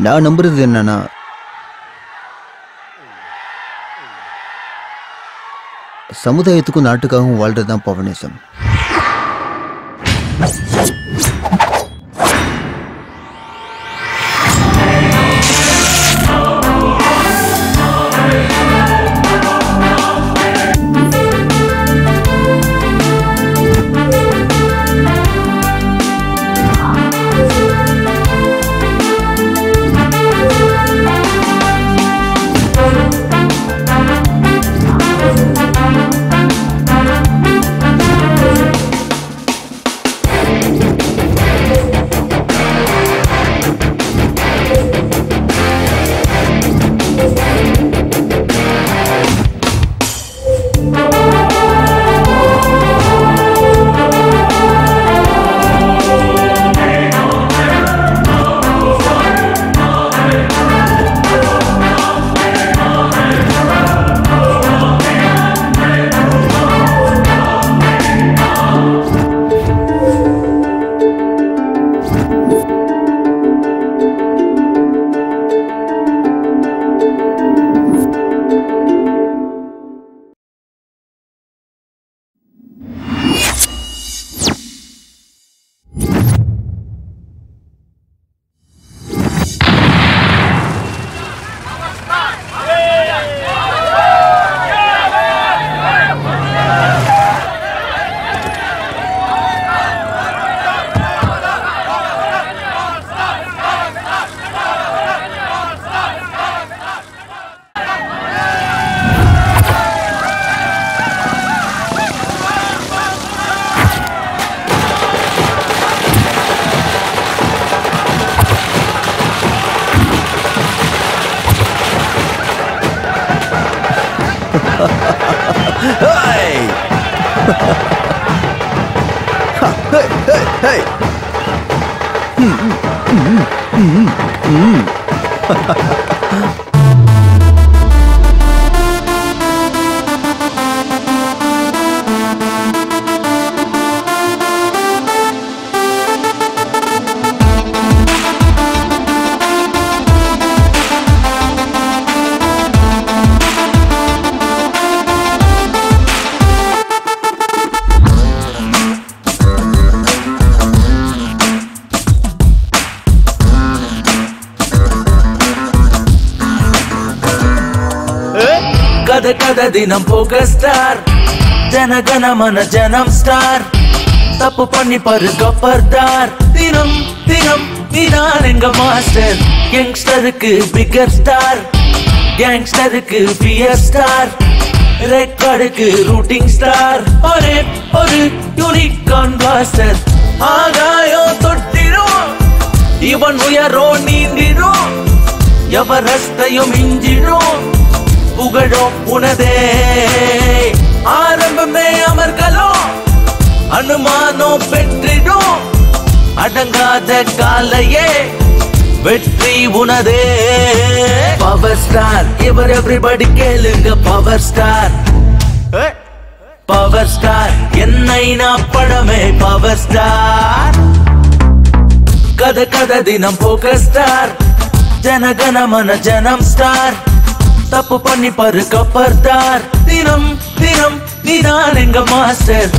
நான் நம்புறது என்னன்னா, சமுதாயத்துக்கும் நாட்டுக்காகவும் வாழ்றதுதான் பவனிசம். கத தினம் போக ஸ்டார், ஜனகணமன ஜனம் ஸ்டார், தப்பு பண்ணி பாரு கப்பர்தார். தினம் தினம் நீதான் எங்க மாஸ்டர், யங்ஸ்டருக்கு பிகர் ஸ்டார், கேங்ஸ்டருக்கு பியர் ஸ்டார், ரெக்கார்டுக்கு ரூட்டிங் ஸ்டார். ஒரே ஒரு யூனிக் கான்வாஸ்டர், ஆகாயம் தொட்டிடும் இவன் உயரோ நீந்திடும், எவரஸ்தையும் இஞ்சிடும், புகழும் உனதே ஆரம்பமே அமர்களோம், அனுமானம் பெற்றிடும், அடங்காத காலையே வெற்றி உனதே. பவர் ஸ்டார் இவர் எவ்ரிபடி கேளுங்க, பவர் ஸ்டார் பவர் ஸ்டார் என்னை நான் படமே பவர் ஸ்டார். கத தினம் போக ஸ்டார், ஜனகணமன ஜனம் ஸ்டார், தப்பு பண்ணி பாரு கப்பர்தார். தினம் தினம் நீதான் எங்க master.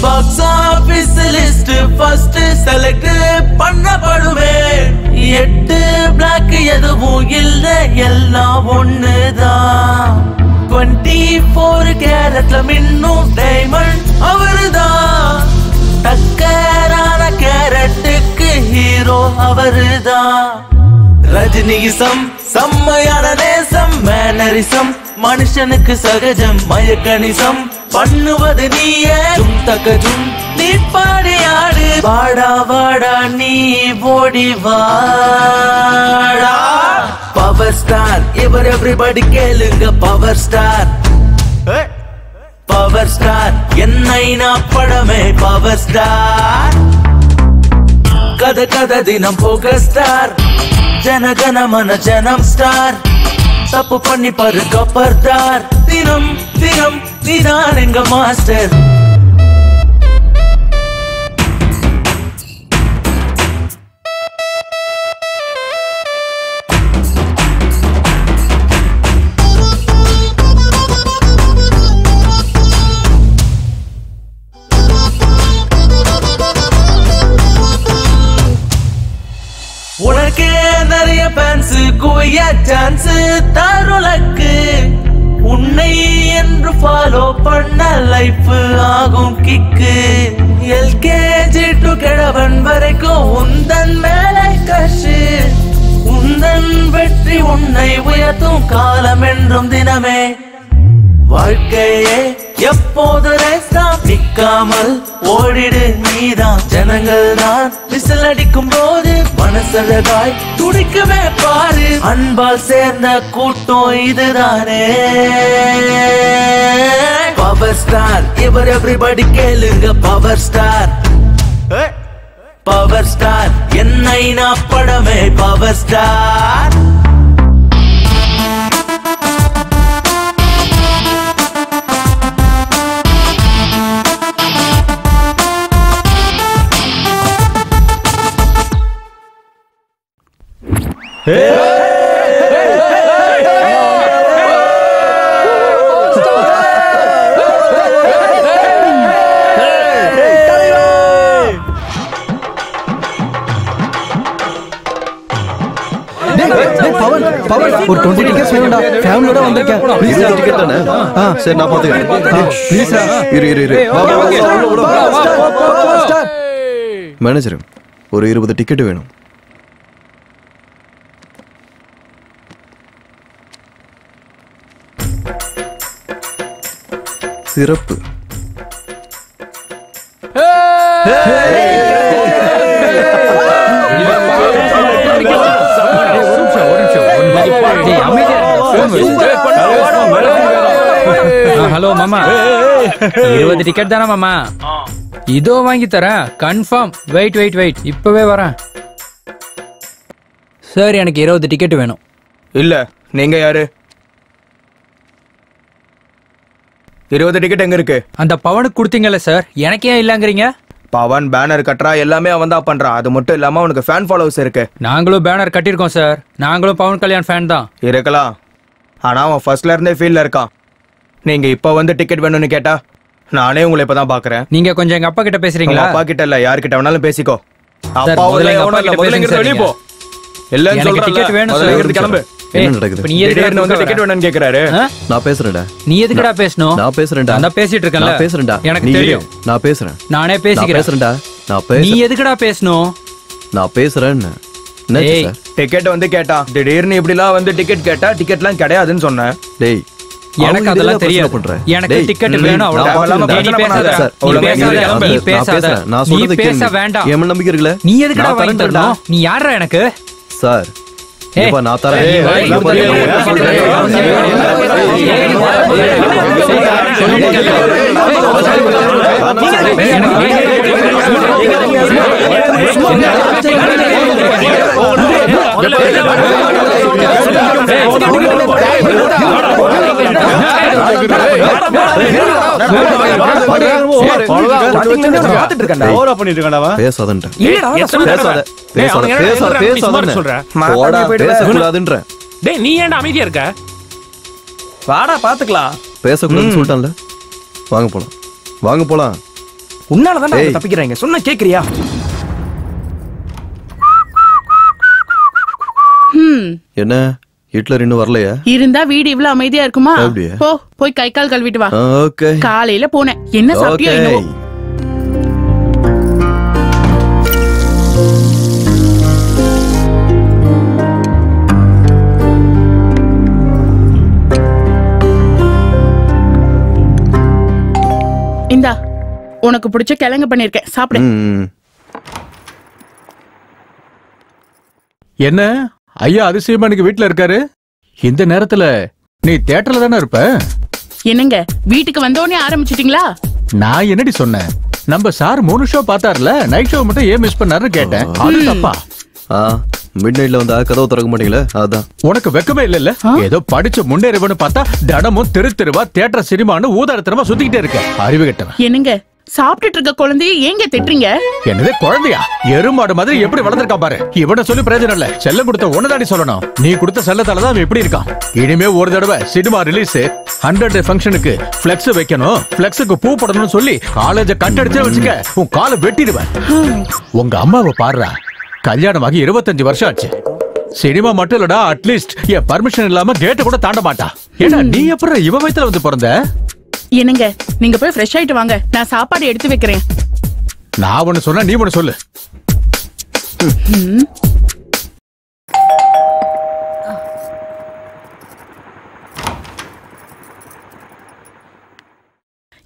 Box office list first select பண்ணப்படுவே, 8 பிளாக் எதுவும் இல்ல எல்லாம் ஒண்ணுதான், 24 கேரட்ல மின்னும் டைமண்ட் அவருதான், டக்கரான கேரட்டுக்கு ஹீரோ அவருதான். ரஜினிசம் செம்மையான நேசம், மேனரிசம் மனுஷனுக்கு சகஜம், மயக்கணிசம் பண்ணுவது நீயே, ஜும் தக்கஜும் நீ பாடி ஆடு, வாடா வாடா நீ ஓடி வாடா. பவர் ஸ்டார் இவர் எவ்ரிபடி கேளுங்க, பவர் ஸ்டார் பவர் ஸ்டார் என்னைனா படமே பவர் ஸ்டார் கதை கதை தினம் போக ஸ்டார் ஜனகணமன ஜனம் ஸ்டார் தப்பு பண்ணி பாரு கப்பர்தார் தினம் தினம் நீதான் எங்க மாஸ்டர் உனக்கே நிறைய ஃபேன்ஸ் குவைய சான்ஸ் தருளக்கு உன்னை என்று ஃபாலோ பண்ண லைஃப் ஆகும் கிக்கு எல்கேஜி டு கிழவன் வரைக்கும் உந்தன் மேலே கஷு உந்தன் வெற்றி உன்னை உயர்த்தும் காலம் என்றும் தினமே வாழ்க்கையே எப்போது நிக்காமல் ஓடிடு நீதான் ஜனங்கள் தான் விசில் அடிக்கும் போது மனசழகாய் துடிக்கவே பாரு அன்பால் சேர்ந்த கூட்டம் இதுதானே பவர் ஸ்டார் இவர் எவ்ரிபடி கேளுங்க பவர் ஸ்டார் பவர் ஸ்டார் என்னைனா படமே பவர் ஸ்டார் ஒரு 20 டிக்கெட்ஸ் வேணும்டா ஃபேமிலியோட வந்திருக்கேன் ப்ளீஸ் டிக்கெட் தானே சரி நான் பாத்துக்கிறேன் ப்ளீஸ் இரு மேனேஜர் ஒரு 20 டிக்கெட் வேணும் சிறப்பு ஹலோ மாமா 20 டிக்கெட் தானே மாமா இதோ வாங்கி தரேன் கன்ஃபார்ம் வெயிட் இப்பவே வரேன் சார் எனக்கு 20 டிக்கெட் வேணும் இல்ல நீங்க யாரு 20 டிக்கெட் எங்க இருக்கு அந்த பவனுக்கு கொடுத்தீங்கல்ல சார் எனக்கு ஏன் இல்லங்கறீங்க பவன் பேனர் கட்டறா எல்லாமே அவன் தான் பண்றான் அது மட்டும் இல்லாம அவனுக்கு ஃபேன் ஃபாலோவர்ஸ் இருக்கு நாங்களும் பேனர் கட்டியிருக்கோம் சார் நாங்களும் பவன் கல்யாண் ஃபேன் தான் இருக்கலாம் ஆனா அவன் ஃபர்ஸ்ட்ல இருந்தே ஃபீல்ட்ல இருக்கான் நீங்க இப்ப வந்து டிக்கெட் வேணும்னு கேட்டா நானே உங்களை இப்பதான் பாக்குறேன் நீங்க கொஞ்சம் எங்க அப்பா கிட்ட பேசுறீங்களா அப்பா கிட்ட இல்ல யார்கிட்ட வேணாலும் பேசிக்கோ அப்பா முதல்ல எங்க அப்பா கிட்ட பேசுங்க வெளிய போ எல்லாம் எனக்கு டிக்கெட் வேணும் சார் கிளம்பு என்ன நடக்குது நீ எதுக்கு வந்து டிக்கெட் வேணும்னு கேக்குறாரு நான் பேசுறேன்டா நீ எதுக்குடா பேசணும் நான் பேசுறேன்டா நான் பேசிட்டு இருக்கேன்ல நான் பேசுறேன்டா எனக்கு நீ தெரியும் நான் பேசுறேன் நானே நான் பேசிக்கிறேன் பேசுறேன்டா நான் நீ பேசுறேன் எதுக்குடா பேசணும் நான் பேசுறேன்னு என்ன ஏய். சார் டிக்கெட் வந்து கேட்டா திடீர்னு இப்படிலாம் வந்து டிக்கெட் கேட்டா டிக்கெட்லாம் கிடையாதுன்னு சொன்னேன் டேய் எனக்கு அவங்க அதெல்லாம் இதெல்லாம் தெரியாது பிரச்சனை பண்ற. எனக்கு டேய், டிக்கெட் வேணும் நான் அவ்வளவுதான் பாத்துக்கிறேன். நீ பேசாத சார், நீ ஒழுங்கா பேசாத கிளம்பு. நீ நான் பேசாத பேசுறேன். நான் நீ சொல்றது பேச கேளுங்க. வேண்டாம் என் மேல நம்பிக்கை இருக்குல்ல? நீ எதுக்குடா நான் வாங்கி தரேன்டா. தரணும் நீ யாரா எனக்கு சார் ஏய். இப்ப நான் தரேன் ஏய், இங்க ஏய், பாரு. பேசாதன்ட்டேன். பேசக்கூடாதுன்றேன். டேய் நீ ஏன்டா அமைதியா இருக்க வாடா பாத்துக்கலாம் பேசக்கூடாதுன்னு சொல்லிட்டான்ல. வாங்க போலாம் வாங்க போலாம். உன்னாலதான் ஏய். தப்பிக்கிறாங்க சொன்னா கேக்குறியா என்ன ஹிட்லர் இன்னும் வரலையா? இருந்தா வீடு இவ்வளவு அமைதியா இருக்குமா? அப்படியா? போ போய் கை கால் கழுவிட்டு வா. ஓகே காலையில போனேன் என்ன சாப்பிட்டியோ ஓகே. என்னவோ. இந்தா உனக்கு பிடிச்ச கிழங்கு பண்ணிருக்கேன் சாப்பிடு. ம். என்ன ஐயா அதிசயமா இன்னைக்கு வீட்டுல இருக்காரு இந்த நேரத்துல நீ தியேட்டர்ல தானே இருப்ப என்னங்க வீட்டுக்கு வந்தோடனே ஆரம்பிச்சிட்டீங்களா? நான் என்னடி சொன்னேன்? நம்ம சார் 3 ஷோ பார்த்தாருல, நைட் ஷோ மட்டும் ஏன் மிஸ் பண்ணாருன்னு கேட்டேன். அது தப்பா? மிட் நைட்ல வந்தா கதவு திறக்க மாட்டீங்களா? அதான். உனக்கு வெக்கமே இல்ல? ஏதோ படிச்சு முன்னேறவன்னு பார்த்தா தினமும் தெருவா தியேட்டர் சினிமான்னு ஊதாரத்தனமா சுத்திக்கிட்டே இருக்க. அறிவு கெட்டவன். என்னங்க சாப்பிட்டுட்டு இருக்க குழந்தைய ஏங்க திட்டுறீங்க? என்னது குழந்தையா? எருமாடு மாதிரி எப்படி வளர்ந்துருக்கா பாரு. இவனை சொல்லி பிரயோஜனம் இல்ல. செல்லம் கொடுத்த ஒன்னதாடி சொல்லணும். நீ கொடுத்த செல்லத்தாலதான் அவன் எப்படி இருக்கான். இனிமே ஒரு தடவை சினிமா ரிலீஸ் 100 ஃபங்க்ஷனுக்கு பிளெக்ஸ் வைக்கணும், பிளெக்ஸுக்கு பூ போடணும்னு சொல்லி காலேஜ கட்டடிச்சே வச்சுக்க, உன் காலை வெட்டிடுவேன். உங்க அம்மாவை பாடுறா, கல்யாணமாகி 25 வருஷம் ஆச்சு. சினிமா மட்டும் இல்லடா, அட்லீஸ்ட் என் பர்மிஷன் இல்லாம கேட்ட கூட தாண்ட மாட்டா. ஏன்னா நீ எப்படி இவ வயித்துல வந்து பிறந்த? என்னங்க நீங்க போய் ஃப்ரெஷ் ஆயிட்டு வாங்க, நான் சாப்பாடு எடுத்து வைக்கிறேன். நான் ஒண்ணு சொன்னா நீ ஒண்ணு சொல்லு.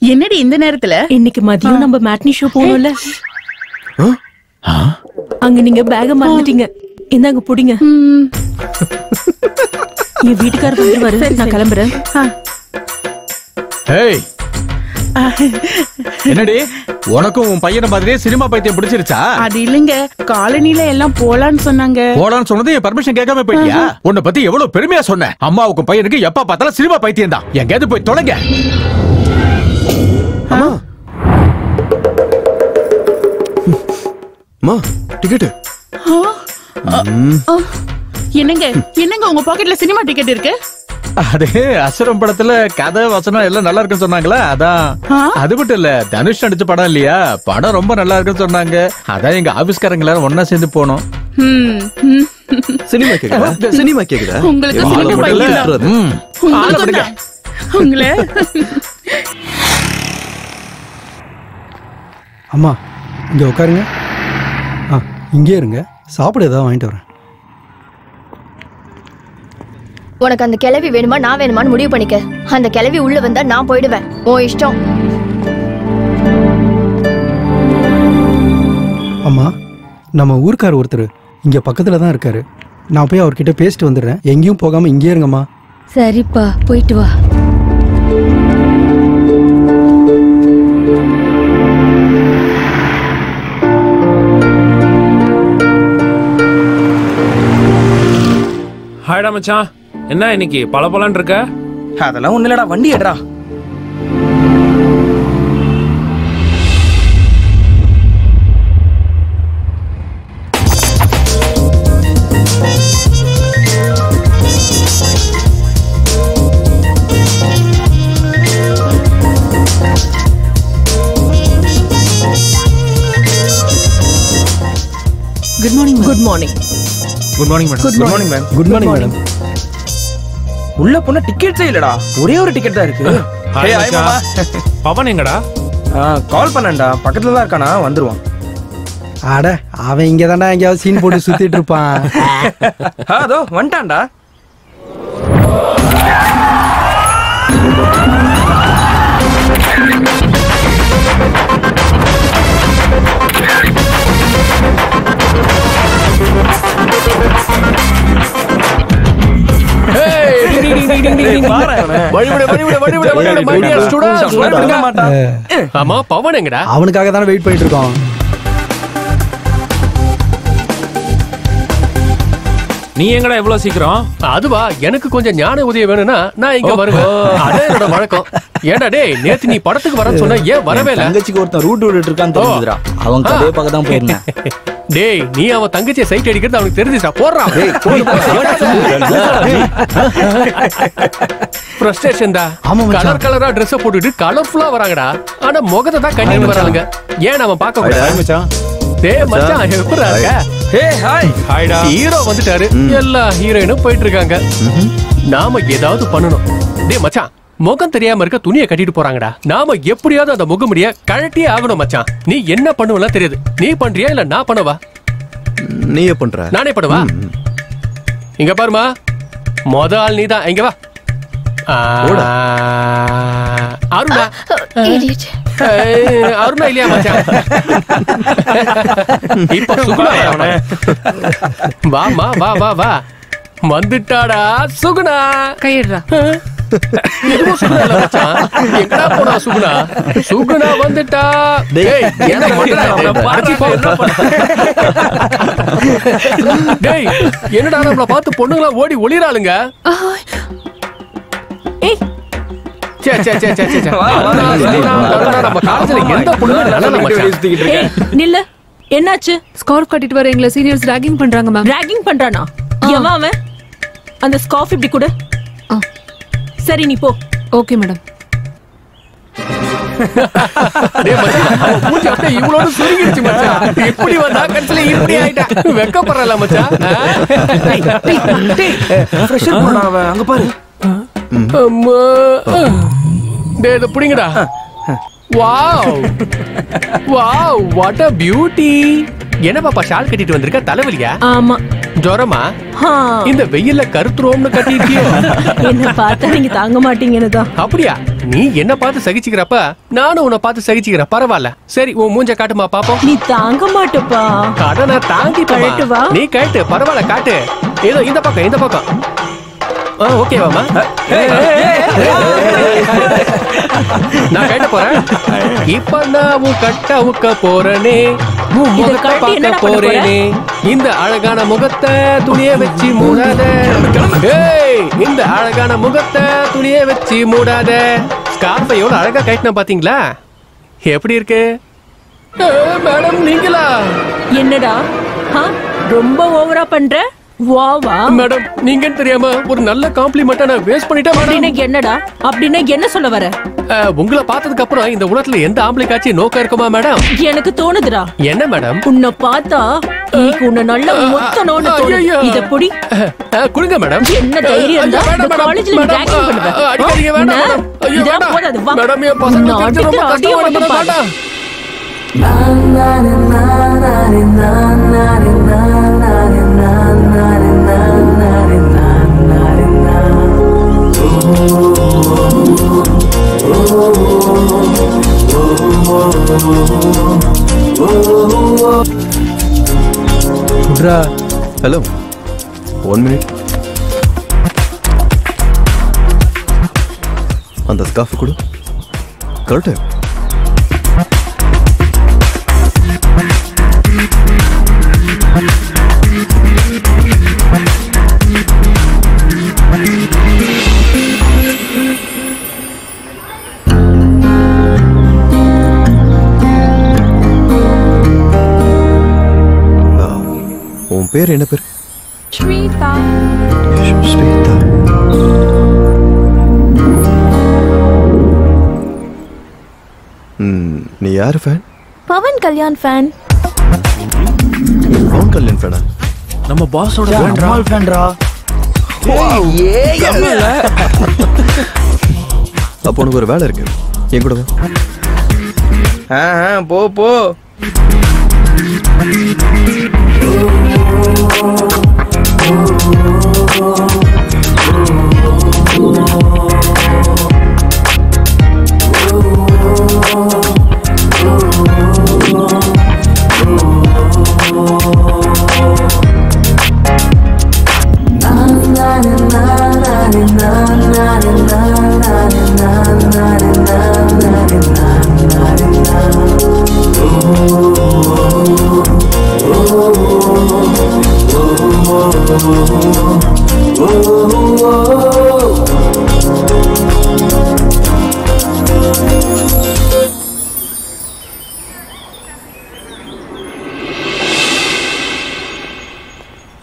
என்னடி இந்த நேரத்துல? இன்னைக்கு மதியம் நம்ம மேட்னி ஷோ போனோம்ல, அங்க நீங்க பேக மறந்துட்டீங்க. இந்தாங்க புடிங்க. என் வீட்டுக்காரர் வந்துருவாரு, நான் கிளம்புறேன். ஏய், என்னடி உனக்கும் உன் பையனை மாதிரியே சினிமா பைத்தியம் பிடிச்சிருச்சா? அது இல்லங்க, காலனில எல்லாம் போலான்னு சொன்னாங்க. போலான்னு சொன்னது என் பர்மிஷன் கேட்காம போயிட்டியா? உன்னை பத்தி எவ்வளவு பெருமையா சொன்னேன். அம்மாவுக்கும் பையனுக்கு எப்ப பார்த்தாலும் சினிமா பைத்தியம் தான். எங்கேயாவது போய் தொலைங்க. டிக்கெட். என்னங்க என்னங்க உங்க பாக்கெட்ல சினிமா டிக்கெட் இருக்கு? அது அசுரம் படத்துல கதை வசனம் எல்லாம் நல்லா இருக்குன்னு சொன்னாங்களா, அதான். அது மட்டும் இல்ல, தனுஷ் நடிச்ச படம் இல்லையா, படம் ரொம்ப நல்லா இருக்குன்னு சொன்னாங்க. அதான் எங்க ஆபீஸ்காரங்க எல்லாரும் ஒன்னா சேர்ந்து போனோம். சினிமா கேக்குதா? சினிமா கேக்குதா? உங்களுக்கு சினிமா பைத்தியம். உங்களே அம்மா இங்க உட்காருங்க. இங்கே இருங்க, சாப்பிட ஏதாவது வாங்கிட்டு வரேன். உனக்கு அந்த கிளவி வேணுமா நான் வேணுமான்னு முடிவு பண்ணிக்க. அந்த கிளவி உள்ள வந்தா நான் போயிடுவேன். உன் இஷ்டம். அம்மா, நம்ம ஊர்க்கார் ஒருத்தர் இங்க பக்கத்துல தான் இருக்காரு. நான் போய் அவர்கிட்ட பேசிட்டு வந்துடுறேன். எங்கேயும் போகாம இங்கே இருங்கம்மா. சரிப்பா, போயிட்டு வா. ஹாய்டா மச்சான், என்ன இன்னைக்கு பலபலன்னு இருக்க? அதெல்லாம் ஒண்ணு இல்லடா, வண்டி எடுறா. Good morning. Good morning. Good morning madam. Good morning ma'am. Good morning madam. உள்ள போனா டிக்கெட்ஸே இல்லடா, ஒரே ஒரு டிக்கெட் தான் இருக்கு. பவன் எங்கடா? கால் பண்ணேன்டா, பக்கத்துல தான் இருக்கானா, வந்துருவான். அட, அவன் இங்க தான்டா எங்கேயாவது சீன் போட்டு சுத்திட்டு இருப்பான். அதோ வந்துட்டான்டா. ஆமா, பவன் எங்கடா? அவனுக்காக தானே வெயிட் பண்ணிட்டு இருக்கோம். நீ எங்கடா இவ்வளவு சீக்கிரம்? அதுவா, எனக்கு கொஞ்சம் ஞான உதவி வேணும்னா நான் இங்க வருவேன். அதான் என்னோட வழக்கம். ஏன்டா டேய், நேத்து நீ படத்துக்கு வரேன்னு சொன்ன, ஏன் வரவே இல்ல? தங்கச்சிக்கு ஒருத்தன் ரூட் விட்டுட்டு இருக்கான்னு தெரிஞ்சுதுடா. அவன் கதையை பார்க்க தான் போயிருந்தேன். டேய், நீ அவன் தங்கச்சியை சைட் அடிக்கிறது அவனுக்கு தெரிஞ்சுச்சா? போடுறான். ஃப்ரஸ்ட்ரேஷன் தான். கலர் கலரா Dress போட்டுட்டு கலர்ஃபுல்லா வராங்கடா. ஆனா முகத்தை தான் கட்டிட்டு வராங்க. ஏன் அவன் பார்க்க கூடாது? டேய் மச்சான், எப்படிடா இருக்க? Hey hi. ஹாய்டா. ஹீரோ வந்துட்டாரு. எல்லா ஹீரோயினும் போயிட்டு இருக்காங்க. நாம ஏதாவது பண்ணணும். டேய் மச்சான், முகம் தெரியாம இருக்க துணியை கட்டிட்டு போறாங்கடா. நாம எப்படியாவது அந்த முகமுடிய கழட்டியே ஆகணும் மச்சான். நீ என்ன பண்ணுவலாம் தெரியாது. நீ பண்றியா இல்ல நான் பண்ணவா? நீயே பண்ற. நானே பண்ணுவா? இங்க பாருமா, மொத ஆள் நீதான். இங்க வா. அருணா. அருணா இல்லையா மச்சான்? இப்ப சுகுணா. வாமா, வா வா வா. வந்துட்டாடா சுகுணா. கையிடுறா. எதுவும் சுகுணா மச்சான். எங்கடா போனா சுகுணா? சுகுணா வந்துட்டா. டேய் என்ன டேய் என்னடா நம்மள பார்த்து பொண்ணுங்களா ஓடி ஒளிராளுங்க. ஏய் நம்ம காலேஜ்ல எந்த பொண்ணுமே நல்ல மச்சான். நில்ல, என்னாச்சு? ஸ்கார்ஃப் கட்டிட்டு வர எங்களை சீனியர்ஸ் ராகிங் பண்றாங்க மேம். ராகிங் பண்றானா? எவன் அவன்? அந்த ஸ்கார்ஃப் இப்படி கூட. சரி நீ போ. Okay madam. டேய் மச்சான், அவ மூஞ்சி அப்படியே இவ்வளவு சுருங்கிடுச்சு மச்சான். இப்படி வந்தா கடைசில இப்படி ஆயிட்டா. வெக்கப்படுறல மச்சான். டேய் ஃப்ரெஷர் போடா அவன். அங்க பாரு. அம்மா. டேய் இத புடிங்கடா. Wow wow what a beauty. என்ன பாப்பா ஷால் கட்டிட்டு வந்திருக்க? தலைவலியா? ஆமா. ஜுரமா? இந்த வெயில்ல கருத்துறோம்னு கட்டிருக்கியோ? என்ன பார்த்தா நீங்க தாங்க மாட்டீங்கன்னு தான். அப்படியா? நீ என்ன பார்த்து சகிச்சுக்கிறப்ப நானும் உன்னை பார்த்து சகிச்சுக்கிறேன். பரவாயில்ல. சரி உன் மூஞ்ச காட்டுமா பாப்போம். நீ தாங்க மாட்டப்பா. அட நான் தாங்கி கழட்டு வா. நீ கழட்டு. பரவாயில்ல காட்டு. ஏதோ இந்த பக்கம் இந்த பக்கம். ஓகேவாமா? நான் கட்ட போறேன். இப்ப நான் உன் கட்ட உக்க போறேனே, உன் முகத்தை பார்க்க போறேனே. இந்த அழகான முகத்தை துணிய வச்சு மூடாத. இந்த அழகான முகத்தை துணிய வச்சு மூடாத. ஸ்கார்ஃபை எவ்வளவு அழகா கட்டின பாத்தீங்களா? எப்படி இருக்கு மேடம்? நீங்களா? என்னடா ரொம்ப ஓவரா பண்ற? வாவா மேடம், நீங்கன்னு தெரியாம ஒரு நல்ல காம்ப்ளிமெண்டா நான் வேஸ்ட் பண்ணிட்டேன். அப்படின்னா என்னடா? அப்படின்னா என்ன சொல்ல வர? உங்களை பார்த்ததுக்கு அப்புறம் இந்த உலகத்துல எந்த ஆம்பளைக்காச்சும் நோக்கம் இருக்குமா மேடம்? எனக்கு தோணுதுடா. என்ன மேடம்? உன்னை பார்த்தா உன்னை நல்ல மொத்த நோண்டு தோணுது. இத புடி. குடுங்க மேடம். என்ன தைரியம் இருந்தா இந்த காலேஜ்ல நீ ராகிங் பண்ணுவ? அடிக்காதீங்க வேண்டாம். ஐயோ வேண்டாம். போடாத வா. மேடம் என் பசங்க தெரிஞ்சு ரொம்ப கஷ்டமா இருக்கு மேடம். Hello, 1 minute. அந்த ஸ்கார்ஃப் கொடு. கரெக்ட். உன் பேர் என்ன பேர்? ஸ்வேதா. ஸ்வேதா. நீ யாரு ஃபேன்? பவன் கல்யாண் ஃபேன். பவன் கல்யாண் ஃபேனா? நம்ம பாஸோட ஃபேன்டா. அப்போ உனக்கு ஒரு வேலை இருக்கு, என் கூட வா. போ போ.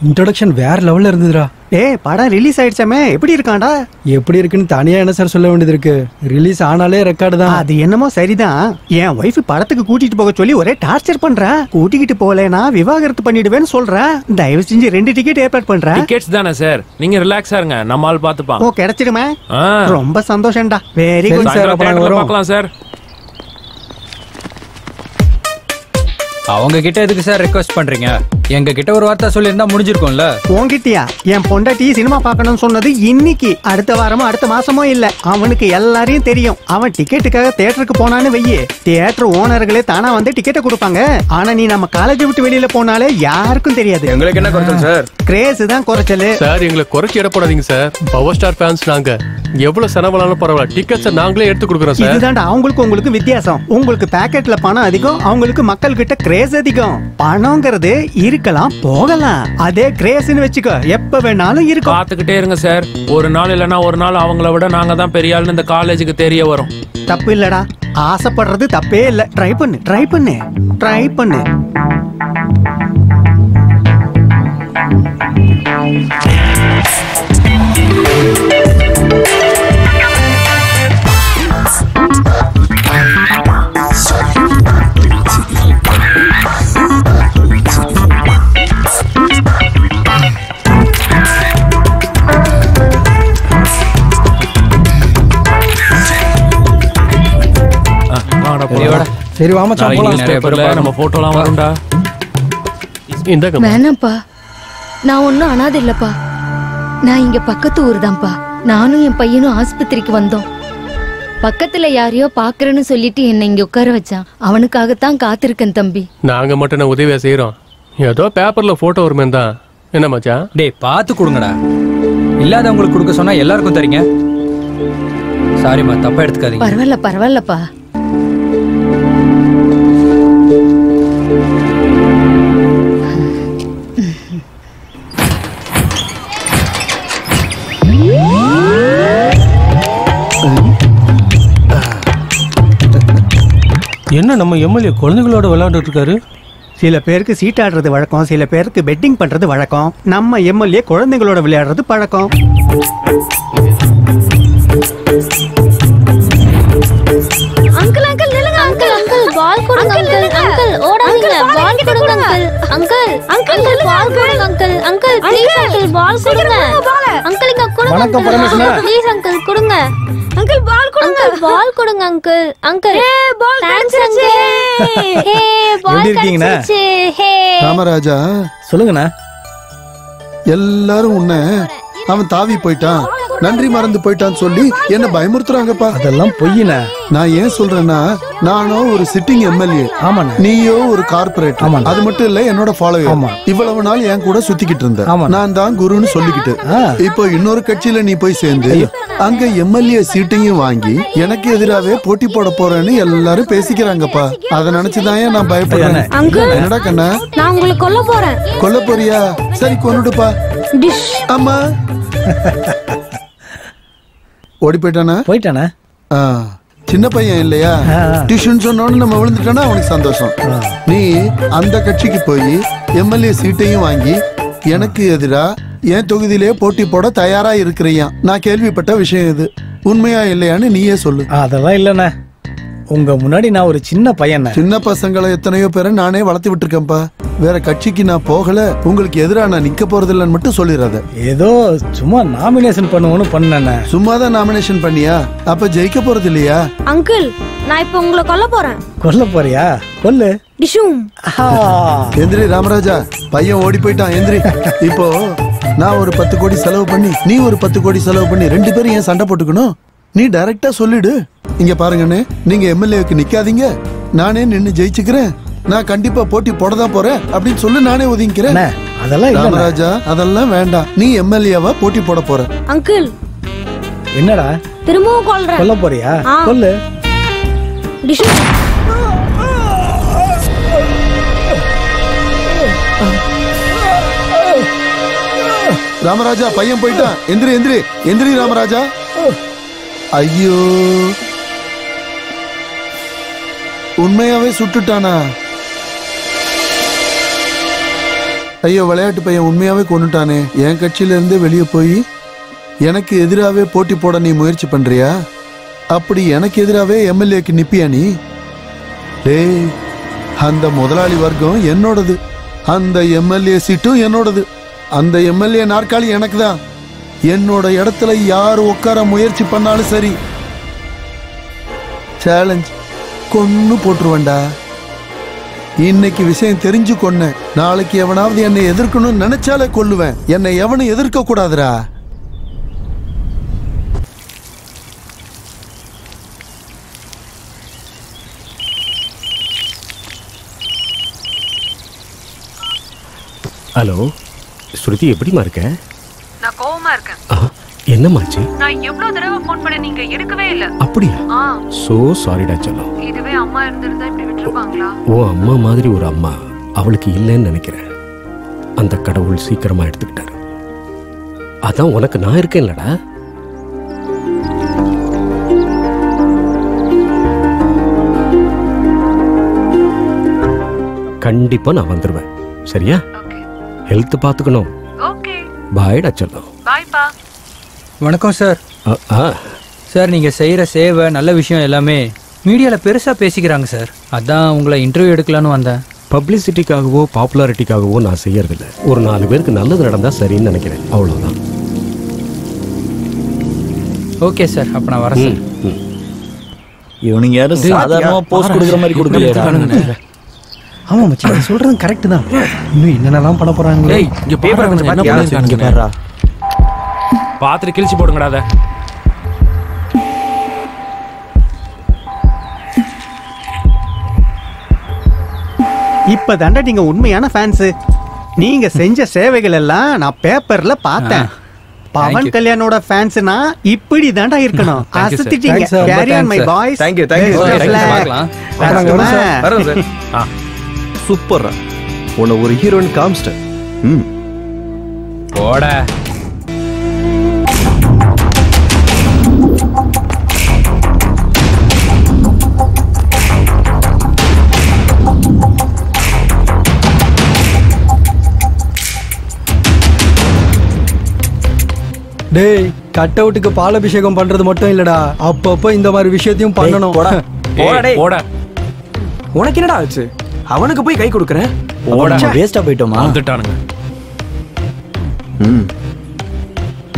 இன்ட்ரோடக்ஷன் வேற லெவல்ல இருந்ததுடா. டேய் படம் ரிலீஸ் ஆயிடுச்சாமே, எப்படி இருக்கான்டா? எப்படி இருக்குன்னு தனியா என்ன சார் சொல்ல வேண்டியது இருக்கு? ரிலீஸ் ஆனாலே ரெக்கார்டு தான். அது என்னமோ சரிதான். என் ஒய்ஃப் படத்துக்கு கூட்டிட்டு போக சொல்லி ஒரே டார்ச்சர் பண்றா. கூட்டிக்கிட்டு போகலனா விவாகரத்து பண்ணிடுவேன்னு சொல்றா. தயவு செஞ்சு 2 டிக்கெட் ஏற்பாடு பண்றேன். டிக்கெட்ஸ் தானே சார், நீங்க ரிலாக்ஸா இருங்க, நம்ம ஆள் பாத்துப்பான். ஓ கிடைச்சிடுமா? ரொம்ப சந்தோஷம்டா. Very good sir. பார்க்கலாம் சார். அவங்க கிட்ட எதுக்கு சார் ரெக்வஸ்ட் பண்றீங்க? எங்க கிட்ட ஒரு வார்த்தை சொல்லியிருந்தா முடிஞ்சிருக்கும்ல. உன்கிட்டயா? என் பொண்டாட்டி சினிமா பார்க்கணும்னு சொன்னது இன்னைக்கு, அடுத்த வாரமோ அடுத்த மாசமோ இல்ல. அவனுக்கு எல்லாரையும் தெரியும். அவன் டிக்கெட்டுக்காக தியேட்டருக்கு போனான்னு வையே, தியேட்டர் ஓனர்களே தானா வந்து டிக்கெட்டை கொடுப்பாங்க. ஆனா நீ நம்ம காலேஜ் விட்டு வெளியில போனாலே யாருக்கும் தெரியாது. எங்களுக்கு என்ன குறைச்சல் சார்? கிரேஸ் தான் குறைச்சல் சார். எங்களை குறைச்சி இட போடாதீங்க சார். பவர் ஸ்டார் ஃபேன்ஸ் நாங்க. எவ்வளவு செலவானாலும் பரவாயில்ல, டிக்கெட்ஸ் நாங்களே எடுத்து கொடுக்குறோம் சார். இதுதான்டா அவங்களுக்கு உங்களுக்கு வித்தியாசம். உங்களுக்கு பாக்கெட்ல பணம் அதிகம், அவங்களுக்கு மக்கள் கிட்ட கிரேஸ் அதிகம். பணம்ங்கிறது இருக்கலாம் போகலாம், அதே கிரேஸ்னு வச்சுக்கோ எப்ப வேணாலும் இருக்கும். பாத்துக்கிட்டே இருங்க சார். ஒரு நாள் இல்லனா ஒரு நாள் அவங்கள விட நாங்க தான் பெரிய ஆளுன்னு இந்த காலேஜுக்கு தெரிய வரும். தப்பு இல்லடா, ஆசைப்படுறது தப்பே இல்ல. ட்ரை பண்ணு ட்ரை பண்ணு ட்ரை பண்ணு. சரி வாமா நம்ம போட்டோலாம் வரும்டா. வேணாம்ப்பா, நான் ஒன்னும் அனாதை இல்லப்பா. நான் இங்க பக்கத்து ஊர் தான்ப்பா. நானும் என் பையனும் ஆஸ்பத்திரிக்கு வந்தோம். பக்கத்துல யாரையோ பாக்குறேன்னு சொல்லிட்டு என்னை இங்க உட்கார வச்சான். அவனுக்காகத்தான் காத்திருக்கேன் தம்பி. நாங்க மட்டும் உதவியா செய்யறோம். ஏதோ பேப்பர்ல போட்டோ வருமே தான். என்ன மச்சான்? டேய் பார்த்து கொடுங்கடா. இல்லாதவங்களுக்கு கொடுக்க சொன்னா எல்லாருக்கும் தரீங்க. சாரிம்மா, தப்பா எடுத்துக்காதீங்க. பரவாயில்ல பரவாயில்லப்பா. என்ன நம்ம எம்எல்ஏ குழந்தைகளோட விளையாண்டுட்டு இருக்காரு? சில பேருக்கு சீட்டாடுறது வழக்கம், சில பேருக்கு பெட்டிங் பண்றது வழக்கம். நம்ம எம்எல்ஏ குழந்தைகளோட விளையாடுறது பழக்கம். அங்கிள் அங்கிள் நில்லுங்க அங்கிள். அங்கிள் பால் கொடுங்க அங்கிள். அங்கிள் ஓடாதீங்க, பால் கொடுங்க அங்கிள். அங்கிள் அங்கிள் பால் கொடுங்க அங்கிள். அங்கிள் ப்ளீஸ் அங்கிள் பால் கொடுங்க. அங்கிள் இங்க கொடுங்க. வணக்கம் பரமேஸ்வரா. ப்ளீஸ் அங்கிள் கொடுங்க. அங்கிள் பால் கொடுங்க. அங்கிள் பால் கொடுங்க அங்கிள். அங்கிள் ஏ பால் கிடைச்சிருச்சு. ஹே பால் கிடைச்சிருச்சு. ஹே ராமராஜா சொல்லுங்கண்ணா. எல்லாரும் உன்னை அவன் தாவி போயிட்டான், நன்றி மறந்து போயிட்டான்னு சொல்லி என்ன பயமுறுத்துறாங்கப்பா. அதெல்லாம் பொய்யின. நான் ஏன் சொல்றேன்னா, நானும் ஒரு சிட்டிங் எம்எல்ஏ, நீயோ ஒரு கார்பரேட். அது மட்டும் இல்ல என்னோட ஃபாலோவர். இவ்வளவு நாள் என் கூட சுத்திக்கிட்டு இருந்த, நான் தான் குருன்னு சொல்லிக்கிட்டு. இப்போ இன்னொரு கட்சியில நீ போய் சேர்ந்து அங்க எம்எல்ஏ சீட்டையும் வாங்கி எனக்கு எதிராவே போட்டி போட போறேன்னு எல்லாரும் பேசிக்கிறாங்கப்பா. அத நினைச்சுதான் நான் பயப்படுறேன். என்னடா கண்ணா? நான் உங்களை கொல்ல போறேன். கொல்ல போறியா? சரி கொன்னுடுப்பா. அம்மா ஓடி போயிட்டானா? போயிட்டானா? சின்ன பையன் இல்லையா, டியூஷன் சொன்னோன்னு நம்ம விழுந்துட்டோன்னா அவனுக்கு சந்தோஷம். நீ அந்த கட்சிக்கு போய் எம்எல்ஏ சீட்டையும் வாங்கி எனக்கு எதிரா என் தொகுதியிலே போட்டி போட தயாரா இருக்கிறியா? நான் கேள்விப்பட்ட விஷயம் இது உண்மையா இல்லையான்னு நீயே சொல்லு. அதெல்லாம் இல்லண்ணா, உங்க முன்னாடி நான் ஒரு சின்ன பையன். சின்ன பசங்களை எத்தனையோ பேரை நானே வளர்த்து விட்டுருக்கேன்ப்பா. வேற கட்சிக்கு நான் போகல, உங்களுக்கு எதிராக நான் நிக்க போறது இல்லைன்னு மட்டும் சொல்லிடாத. ஏதோ சும்மா நாமினேஷன் பண்ணுவோன்னு பண்ணேன். சும்மாதான் நாமினேஷன் பண்ணியா? அப்ப ஜெயிக்க போறது இல்லையா? அங்கிள் நான் இப்ப உங்களை கொல்ல போறேன். கொல்ல போறியா? கொல்லு. எந்திரி ராமராஜா, பையன் ஓடி போயிட்டான். எந்திரி. இப்போ நான் ஒரு 10 கோடி செலவு பண்ணி, நீ ஒரு 10 கோடி செலவு பண்ணி 2 பேரும் ஏன் சண்டை போட்டுக்கணும்? நீ டைரக்டா சொல்லிடு. இங்க பாருங்கன்னு, நீங்க எம்எல்ஏக்கு நிக்காதீங்க, நானே நின்னு ஜெயிச்சுக்கிறேன், நான் கண்டிப்பா போட்டி போடதான் போறேன் அப்படின்னு சொல்லி நானே ஒதுங்கிக்கிறேன். அதெல்லாம் ராமராஜா, அதெல்லாம் வேண்டாம். நீ எம்எல்ஏவா போட்டி போட போற. அங்கிள் என்னடா திரும்பவும் கொல்றேன். கொல்ல போறியா? கொல்லு. ராமராஜா, பையன் போயிட்டான். எந்திரி எந்திரி எந்திரி ராமராஜா. ஐயோ, உண்மையாவே சுட்டுட்டானா? ஐயோ, விளையாட்டு பையன் உண்மையாவே கொண்டுட்டானே. என் கட்சியில இருந்து வெளியே போய் எனக்கு எதிராவே போட்டி போட நீ முயற்சி பண்றியா? அப்படி எனக்கு எதிராவே எம்எல்ஏக்கு நிப்பியா நீ? டேய், அந்த முதலாளி வர்க்கம் என்னோடது, அந்த எம்எல்ஏ சீட்டும் என்னோடது, அந்த எம்எல்ஏ நாற்காலி எனக்கு தான். என்னோட இடத்துல யார் உட்கார முயற்சி பண்ணாலும் சரி, சேலஞ்ச், கொன்னு போட்டுருவேண்டா. இன்னைக்கு விஷயம் தெரிஞ்சு கொன்னேன். நாளைக்கு எவனாவது என்னை எதிர்க்கணும்னு நினைச்சாலே கொல்லுவேன். என்னை எவனும் எதிர்க்க கூடாதுடா. ஹலோ ஸ்ருதி, எப்படிமா இருக்க? நான் கோவமா இருக்கேன். என்னமாச்சு? நான் எவ்வளவு தடவை ஃபோன் பண்ண நீங்க எடுக்கவே இல்ல. அப்படியா? சோ சாரிடா செல்லம். இதுவே அம்மா இருந்திருந்தா இப்படி விட்டுருப்பாங்களா? ஓ அம்மா மாதிரி ஒரு அம்மா அவளுக்கு இல்லைன்னு நினைக்கிறேன். அந்த கடவுள் சீக்கிரமா எடுத்துக்கிட்டாரு. அதான் உனக்கு நான் இருக்கேன்லடா. கண்டிப்பா நான் வந்துருவேன். சரியா? ஹெல்த் பாத்துக்கணும். ஓகே. பாய்டா செல்லம். பை பா. வணக்கம் சார். சார் நீங்க செய்யற சேவை நல்ல விஷயம் எல்லாமே மீடியால பெருசா பேசிக்கிறாங்க சார். அதான் உங்களை இன்டர்வியூ எடுக்கலான்னு வந்தேன். பப்ளிசிட்டிக்காகவோ பாப்புலாரிட்டிக்காகவோ நான் செய்யறதில்ல. ஒரு 4 பேருக்கு நல்லது நடந்தா சரின்னு நினைக்கிறேன். அவ்வளவுதான். ஓகே சார், அப்ப நான் வரேன் சார். இவனுங்க யாரும் சாதாரணமா போஸ்ட் கொடுக்குற மாதிரி கொடுக்கலையா? ஆமா மச்சான், சொல்றது கரெக்ட் தான். இன்னும் என்னென்னலாம் பண்ண போறாங்க. ஏய், இங்க பேப்பர் கொஞ்சம் என்ன பண்ணிருக்காங்க பாருடா. பாத்துட்டு கிழிச்சு போடுங்கடா அத. இப்ப தாண்டா நீங்க உண்மையான ஃபேன்ஸ். நீங்க செஞ்ச சேவைகள் எல்லாம் நான் பேப்பர்ல பார்த்தேன். பவன் கல்யாணோட ஃபேன்ஸ்னா இப்படி தாண்டா இருக்கணும். அசத்திட்டீங்க. Carry on my boys. Thank you. வரேன் சார். சூப்பர். உன்னை ஒரு ஹீரோயின் காமிச்சிட்டேன். போட. டேய், கட் அவுட்டுக்கு பால் அபிஷேகம் பண்றது மட்டும் இல்லடா, அப்பப்போ இந்த மாதிரி விஷயத்தையும் பண்ணணும். போட. உனக்கு என்னடா ஆச்சு? அவனுக்கு போய் கை கொடுக்குறேன். வேஸ்டா போயிட்டோமா? வந்துட்டானுங்க.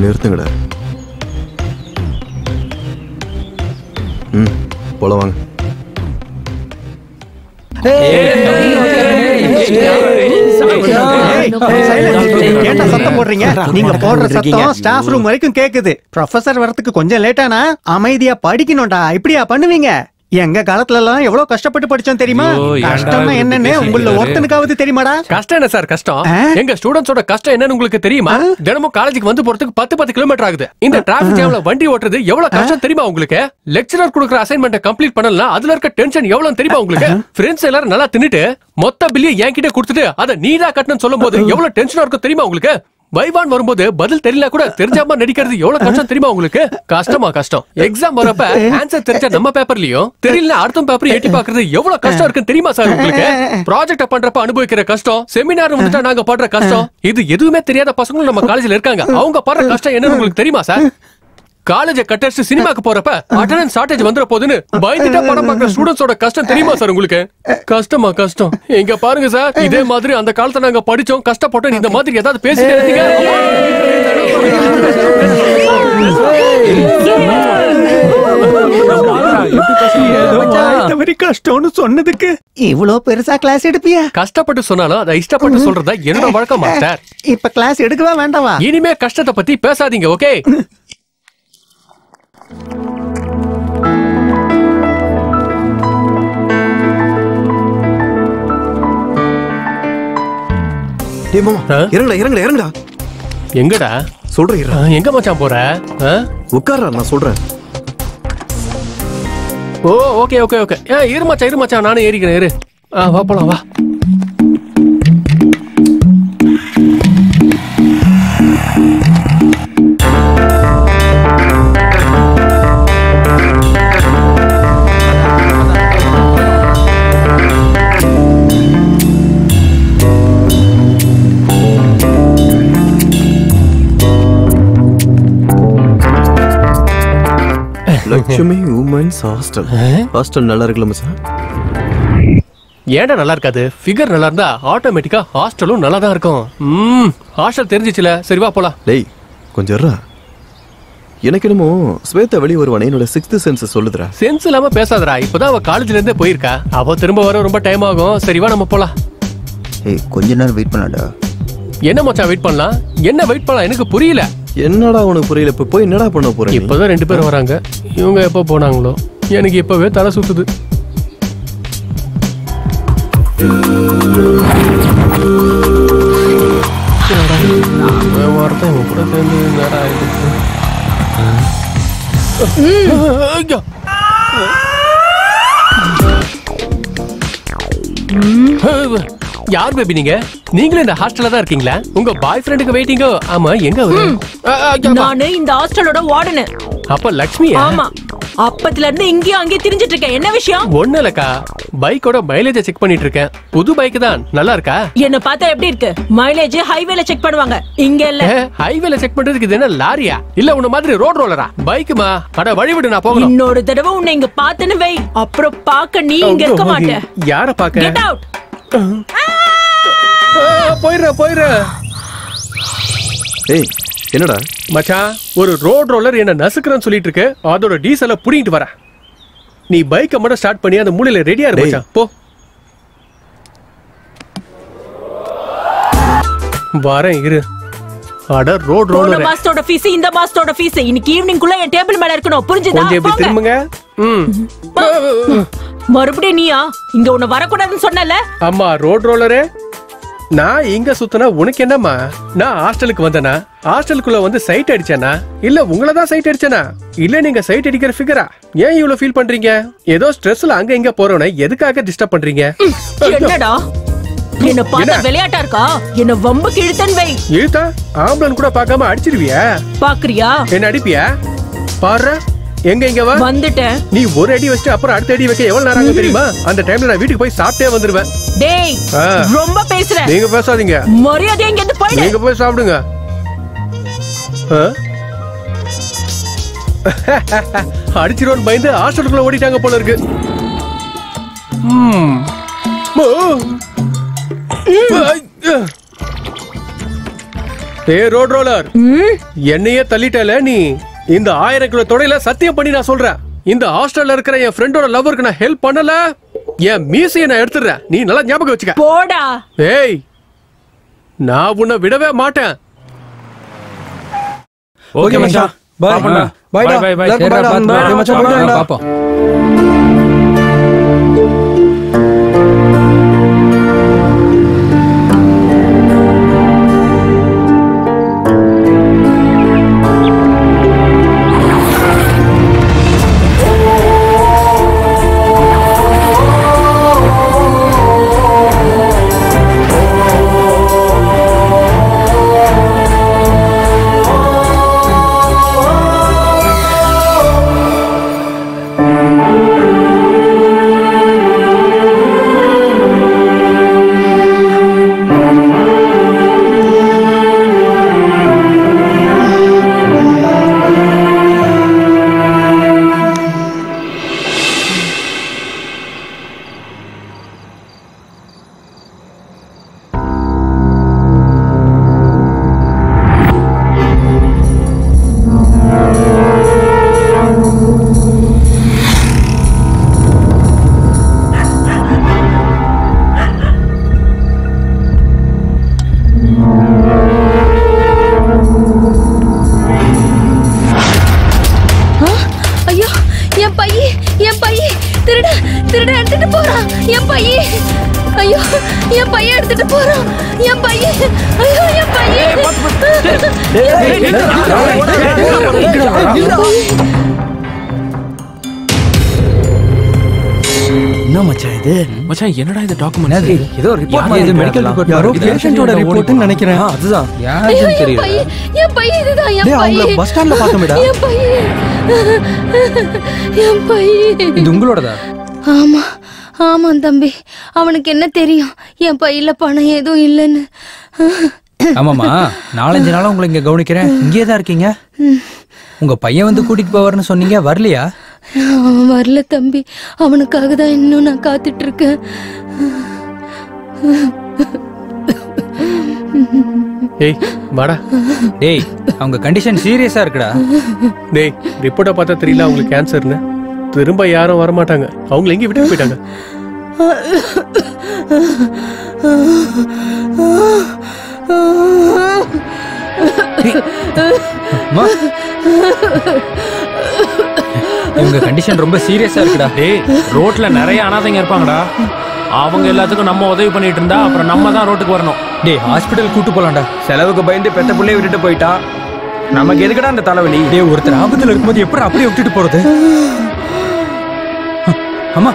நிறுத்துங்கடா. போல வாங்க. ஏன்டா சத்தம் போடுறீங்க? நீங்க போடுற சத்தம் ஸ்டாஃப் ரூம் வரைக்கும் கேக்குது. ப்ரொஃபசர் வரதுக்கு கொஞ்சம் லேட்டானா அமைதியா படிக்கணும்டா. இப்படியா பண்ணுவீங்க? எங்க காலத்துல எல்லாம் எவ்வளவு கஷ்டப்பட்டு படிச்சோம் தெரியுமா? கஷ்டம்னா என்னன்னு உங்கள ஒருத்தனுக்காவது தெரியுமாடா? கஷ்டம் என்ன சார் கஷ்டம்? எங்க ஸ்டூடெண்ட்ஸோட கஷ்டம் என்னன்னு உங்களுக்கு தெரியுமா? தினமும் காலேஜுக்கு வந்து போறதுக்கு 10 கிலோமீட்டர் ஆகுது. இந்த டிராபிக் ஜாம்ல வண்டி ஓட்டுறது எவ்வளவு கஷ்டம் தெரியுமா உங்களுக்கு? லெக்சரர் கொடுக்குற அசைன்மெண்ட்டை கம்ப்ளீட் பண்ணலாம், அதுல இருக்க டென்ஷன் எவ்வளவு தெரியுமா உங்களுக்கு? ஃப்ரெண்ட்ஸ் எல்லாரும் நல்லா தின்னுட்டு மொத்த பில்லியை என்கிட்ட கொடுத்துட்டு அதை நீடா கட்டணும்னு சொல்லும் போது எவ்வளவு டென்ஷனா இருக்கும் தெரியுமா உங்களுக்கு? வைவான் வரும்போது பதில் தெரியல கூட தெரிஞ்சாம நடிக்கிறது எவ்வளவு கஷ்டம் தெரியுமா உங்களுக்கு? கஷ்டமா கஷ்டம். எக்ஸாம் வரப்ப ஆன்சர் தெரிஞ்ச நம்ம பேப்பர்லயும் தெரியல அடுத்த பேப்பர் எட்டி பாக்குறது எவ்வளவு கஷ்டம் இருக்குன்னு தெரியுமா சார் உங்களுக்கு? ப்ராஜெக்ட் பண்றப்ப அனுபவிக்கிற கஷ்டம், செமினார் வந்துட்டா நாங்க படுற கஷ்டம், இது எதுவுமே தெரியாத பசங்களும் நம்ம காலேஜ்ல இருக்காங்க. அவங்க படுற கஷ்டம் என்னன்னு உங்களுக்கு தெரியுமா சார்? காலேஜ கட்டடிச்சு சினிமாக்கு போறப்ப அட்டெண்டன்ஸ் ஷார்டேஜ் வந்துற போதுன்னு பயந்துட்டா படம் பார்க்குற ஸ்டூடெண்ட்ஸோட கஷ்டம் தெரியுமா சார் உங்களுக்கு? கஷ்டமா கஷ்டம். இங்க பாருங்க சார், இதே மாதிரி அந்த காலத்துல நாங்க படிச்சோம், கஷ்டப்பட்டோம். இந்த மாதிரி ஏதாவது பேசிட்டே இருந்தீங்க கஷ்டம்னு சொன்னதுக்கு இவ்வளவு பெருசா கிளாஸ் எடுப்பியா? கஷ்டப்பட்டு சொன்னாலும் அதை இஷ்டப்பட்டு சொல்றதா என்னோட வழக்கம் மாஸ்டர். இப்ப கிளாஸ் எடுக்கவா வேண்டாவா? இனிமே கஷ்டத்தை பத்தி பேசாதீங்க, ஓகே? இறங்குடா. எங்கடா சொல்றேன். எங்க மச்சான் போற? உட்கார்றா, நான் சொல்றேன். ஓ ஓகே ஓகே ஓகே. இரு மச்சான் நானும் ஏறிக்கிறேன். இரு. வா போலாம் வா. Lakshmi women's hostel. ஹாஸ்டல் நல்லா இருக்குல்ல மச்சான்? ஏன்டா நல்லா இருக்காது? ஃபிகர் நல்லா இருந்தா ஆட்டோமேட்டிக்கா ஹாஸ்டலும் நல்லா தான் இருக்கும். ஹாஸ்டல் தெரிஞ்சிச்சுல. சரி வா போலாம். டேய் கொஞ்சம் இருடா. எனக்கு என்னமோ ஸ்வேதா வெளியே வருவானே என்னோட 6th சென்ஸ் சொல்லுதுடா. சென்ஸ் இல்லாம பேசாதடா. இப்பதான் அவ காலேஜ்ல இருந்தே போயிருக்கா. அவ திரும்ப வர ரொம்ப டைம் ஆகும். சரி வா நம்ம போலாம். ஏய் கொஞ்ச நேரம் வெயிட் பண்ணாடா. என்ன மச்சான் வெயிட் பண்ணலாம்? என்ன வெயிட் பண்ணலாம்? எனக்கு புரியல. என்னடா உனக்கு புரியல? இப்ப போய் என்னடா பண்ண போற? இப்பதான் 2 பேர் வராங்க. இவங்க எப்ப போனாங்களோ எனக்கு இப்பவே தலை சுத்துது. வார்த்தை கூட சேர்ந்து நேரம் ஆயிடுச்சு. யார் பேபி நீங்க? நீங்களும் இந்த ஹாஸ்டல்ல தான் இருக்கீங்களா? உங்க பாய் ஃப்ரெண்டுக்கு வெயிட்டிங்கோ? ஆமா எங்க அவரு? நானு இந்த ஹாஸ்டலோட வார்டன். அப்ப லட்சுமியா? ஆமா. அப்பத்துல இருந்து இங்கேயும் அங்கேயும் திரிஞ்சிட்டு இருக்கேன். என்ன விஷயம்? ஒண்ணு இல்லக்கா, பைக்கோட மைலேஜ் செக் பண்ணிட்டு இருக்கேன். புது பைக் தான், நல்லா இருக்கா? என்ன பார்த்தா எப்படி இருக்கு? மைலேஜ் ஹைவேல செக் பண்ணுவாங்க, இங்க இல்ல. ஹைவேல செக் பண்றதுக்கு இது என்ன லாரியா? இல்ல உன்ன மாதிரி ரோட் ரோலரா? பைக்குமா? அட வழி விடு, நான் போகணும். இன்னொரு தடவை உன்னை இங்க பார்த்தேன்னு வை, அப்புறம் பார்க்க நீ இங்க இருக்க மாட்ட. யார பாக்க? Get out. போயிர. ஏய் என்னடா மச்சான், ஒரு ரோட் ரோலர் என்ன நசுக்குறன்னு சொல்லிட்டு இருக்கு. அதோட டீசலை புடிங்கிட்டு வர. நீ பைக்கை மட்டும் ஸ்டார்ட் பண்ணி அந்த மூலையில ரெடியா இரு மச்சான். போ. வரேன் இரு. அட ரோட் ரோலர். போன மாசத்தோட ஃபீஸ் இந்த மாசத்தோட ஃபீஸ் இன்னைக்கு ஈவினிங் குள்ள என் டேபிள் மேல இருக்கணும். புரிஞ்சுதா? கொஞ்சம் இப்படி திரும்புங்க. மறுபடியும் நீயா? இங்க உன்னை வரக்கூடாதுன்னு சொன்னல. அம்மா ரோட் ரோலரே, நான் இங்க சுத்தனா உனக்கு என்னம்மா? நான் ஹாஸ்டலுக்கு வந்தனா? ஹாஸ்டலுக்குள்ள வந்து சைட் அடிச்சேனா? இல்ல உங்களதான் சைட் அடிச்சேனா? இல்ல நீங்க சைட் அடிக்கிற ஃபிகரா? ஏன் இவ்வளவு ஃபீல் பண்றீங்க? ஏதோ ஸ்ட்ரெஸ்ல அங்க இங்க போறவன எதுக்காக டிஸ்டர்ப் பண்றீங்க? என்னடா என்ன பார்த்தா விளையாட்டா இருக்கா? என்ன வம்புக்கு இழுத்தன் வை. இழுத்தா ஆம்பளன் கூட பார்க்காம அடிச்சிடுவியா? பாக்குறியா? என்ன அடிப்பியா? பாரு எங்க இங்க வா. வந்துட்டேன். நீ ஒரு அடி வச்சு அப்புறம் அடுத்த அடி வைக்க எவ்வளவு நேரம் ஆகும் தெரியுமா? அந்த டைம்ல நான் வீட்டுக்கு போய் சாப்பிட்டே வந்துருவேன். டேய் ரொம்ப பேசுற. நீங்க பேசாதீங்க. மரியாதை இங்க இருந்து போயிடு. நீங்க போய் சாப்பிடுங்க. அடிச்சிரோன்னு பயந்து ஹாஸ்டலுக்குள்ள ஓடிட்டாங்க போல இருக்கு. ஏய் ரோட் ரோலர், என்னையே தள்ளிட்டல நீ. இந்த 1000 கிலோ தொடையில சத்தியம் பண்ணி நான் சொல்றேன், இந்த ஹாஸ்டல்ல இருக்கிற என் ஃப்ரெண்டோட லவருக்கு நான் ஹெல்ப் பண்ணல. என் மீசையை நான் எடுத்துறேன். நீ நல்லா ஞாபகம் வச்சுக்க. போடா. ஏய் நான் உன்னை விடவே மாட்டேன். ஓகே மச்சான், பை பை பை பை. சரி மச்சான், பாப்போம். என்ன மச்சான் இது? மச்சான் என்னடா இந்த டாக்குமெண்ட்? ஏதோ ரிப்போர்ட் இது மெடிக்கல் ரிப்போர்ட். யாரோ பேஷண்டோட ரிப்போர்ட்னு நினைக்கிறேன். அதுதான் யாருன்னு தெரியல. என் பையன் இதுதான். என் பையன் அவங்கள பஸ் ஸ்டாண்ட்ல பார்த்தோமேடா. என் பையன். என் பையன். இது உங்களோடதா? ஆமா ஆமா தம்பி, அவனுக்கு என்ன தெரியும் என் பையில பணம் எதுவும் இல்லைன்னு. ஆமாமா, 4-5 நாளா உங்களை இங்க கவனிக்கிறேன். இங்கே தான் இருக்கீங்க. உங்க பையன் வந்து கூட்டிட்டு போவாருன்னு சொன்னீங்க, வரலையா? அவன் வரல தம்பி, அவனுக்காக தான் இன்னும் நான் காத்துட்டு இருக்கேன். ஏய் வாடா. டேய் அவங்க கண்டிஷன் சீரியஸா இருக்குடா. டேய் ரிப்போர்ட்டை பார்த்தா தெரியல அவங்களுக்கு கேன்சர்னு. திரும்ப யாரும் வரமாட்டாங்க. அவங்கள எங்கேயும் விட்டு போயிட்டாங்க. இவங்க கண்டிஷன் ரொம்ப சீரியஸா இருக்குடா. டேய் ரோட்ல நிறைய அனாதைங்க இருப்பாங்கடா. அவங்க எல்லாத்துக்கும் நம்ம உதவி பண்ணிட்டு இருந்தா அப்புறம் நம்ம தான் ரோட்டுக்கு வரணும். டேய் ஹாஸ்பிடல் கூட்டு போலாம்டா. செலவுக்கு பயந்து பெத்த புள்ளைய விட்டுட்டு போயிட்டா நமக்கு எதுக்குடா அந்த தலைவலி? டேய் ஒருத்தர் ஆபத்துல இருக்கும்போது எப்படி அப்படியே விட்டுட்டு போறது? அம்மா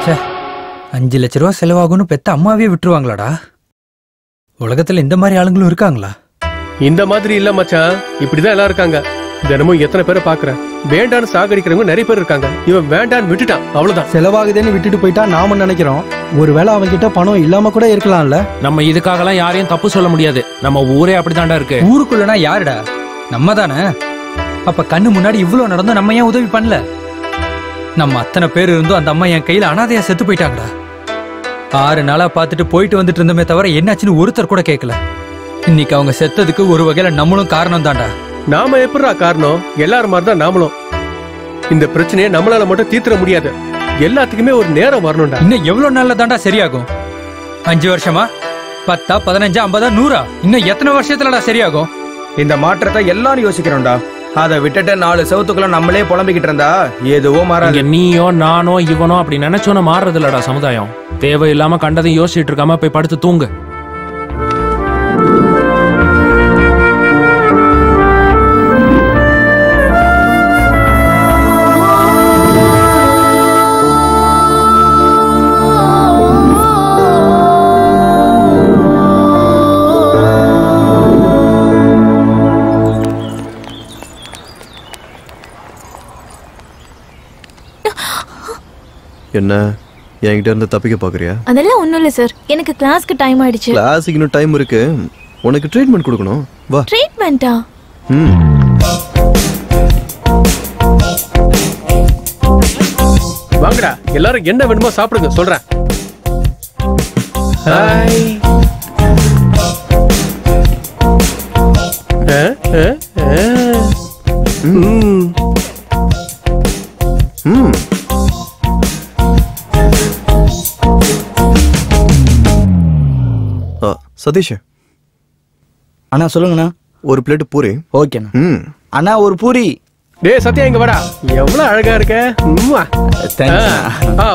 சே 5 லட்ச ரூபா செலவாகும்னு பெத்த அம்மாவே விட்டுருவாங்களாடா? உலகத்துல இந்த மாதிரி ஆளுங்களும் இருக்காங்களா? இந்த மாதிரி இல்ல மச்சான், இப்படிதான் எல்லாம் இருக்காங்க. தினமும் எத்தனை பேரை பாக்குறேன். வேண்டான்னு சாகடிக்கிறவங்க நிறைய பேர் இருக்காங்க. இவன் வேண்டான்னு விட்டுட்டான், அவ்வளவுதான். செலவாகுதுன்னு விட்டுட்டு போயிட்டா நாம நினைக்கிறோம், ஒருவேளை அவங்க கிட்ட பணம் இல்லாம கூட இருக்கலாம்ல. நம்ம இதுக்காகலாம் யாரையும் தப்பு சொல்ல முடியாது. நம்ம ஊரே அப்படித்தான்டா இருக்கு. ஊருக்குள்ளனா யாருடா? நம்ம தானே. அப்ப கண்ணு முன்னாடி இவ்வளவு நடந்தும் நம்ம ஏன் உதவி பண்ணல? நம்ம அத்தனை பேர் இருந்தும் அந்த அம்மா என் கையில அனாதையா செத்து போயிட்டாங்கடா. 6 நாளா பார்த்துட்டு போயிட்டு வந்துட்டு இருந்தோமே தவிர என்னாச்சுன்னு ஒருத்தர் கூட கேட்கல. இன்னைக்கு அவங்க செத்ததுக்கு ஒரு வகையில நம்மளும் காரணம் தான்டா. நாம எப்படா காரணம்? எல்லாரும் மாதிரி தான் நாமளும். இந்த பிரச்சனையை நம்மளால மட்டும் தீர்த்திட முடியாது. எல்லாத்துக்குமே ஒரு நேரம் வரணும்டா. இன்னும் எவ்வளவு நாள்ல தான்டா சரியாகும்? 5 வருஷமா? 10, 15, 50, 100? இன்னும் எத்தனை வருஷத்துலடா சரியாகும்? இந்த மாற்றத்தை எல்லாரும் யோசிக்கிறோம்டா. அதை விட்டுட்டு 4 செவத்துக்குள்ள நம்மளே புலம்பிக்கிட்டு இருந்தா எதுவும் மாறாது. நீயோ நானோ இவனோ அப்படி நினைச்சோன்னு மாறுறது இல்லடா சமுதாயம். தேவையில்லாம கண்டதையும் யோசிச்சுட்டு இருக்காம போய் படுத்து தூங்கு. என்ன என்கிட்ட இருந்து தப்பிக்க பாக்குறியா? அதெல்லாம் ஒண்ணும் இல்ல சார், எனக்கு கிளாஸ்க்கு டைம் ஆயிடுச்சு. கிளாஸுக்கு இன்னும் டைம் இருக்கு. உனக்கு ட்ரீட்மெண்ட் கொடுக்கணும். வா. ட்ரீட்மெண்டா? வாங்கடா, எல்லாரும் என்ன வேணுமோ சாப்பிடுங்க சொல்றேன். ஹாய். சதீஷ் அண்ணா சொல்லுங்கண்ணா. ஒரு பிளேட் பூரி. ஓகேண்ணா. அண்ணா ஒரு பூரி. டேய் சத்யா இங்க வாடா. எவ்வளவு அழகா இருக்க.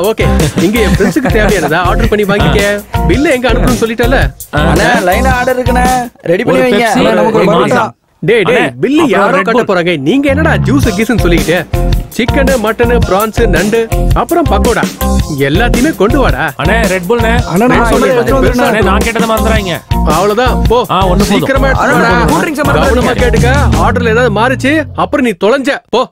ஓகே, இங்க என் ஃப்ரெண்ட்ஸ்க்கு தேவையானதா ஆர்டர் பண்ணி வாங்கிக்க. பில்ல எங்க அனுப்பணும்னு சொல்லிட்டல. அண்ணா லைனா ஆர்டர் இருக்குண்ணா, ரெடி பண்ணி வைங்க. நமக்கு ஒரு மாசா. டேய் பில்லு யாரோ கட்ட போறாங்க. நீங்க என்னடா ஜூஸ் கீஸ்னு சொல்லிக்கிட்டு? சிக்கன், மட்டன், பிரான்ஸ், நண்டு, அப்புறம் பக்கோடா எல்லாத்தையுமே கொண்டு வாடா. அண்ணே ரெட் புல் அண்ணே. நான் கேட்டத மறந்துறாங்க. அவ்வளவுதான் போ. சீக்கிரமா கவனமா கேட்டுக்க. ஆர்டர்ல ஏதாவது மாறிச்சு அப்புறம் நீ தொலைஞ்ச போ.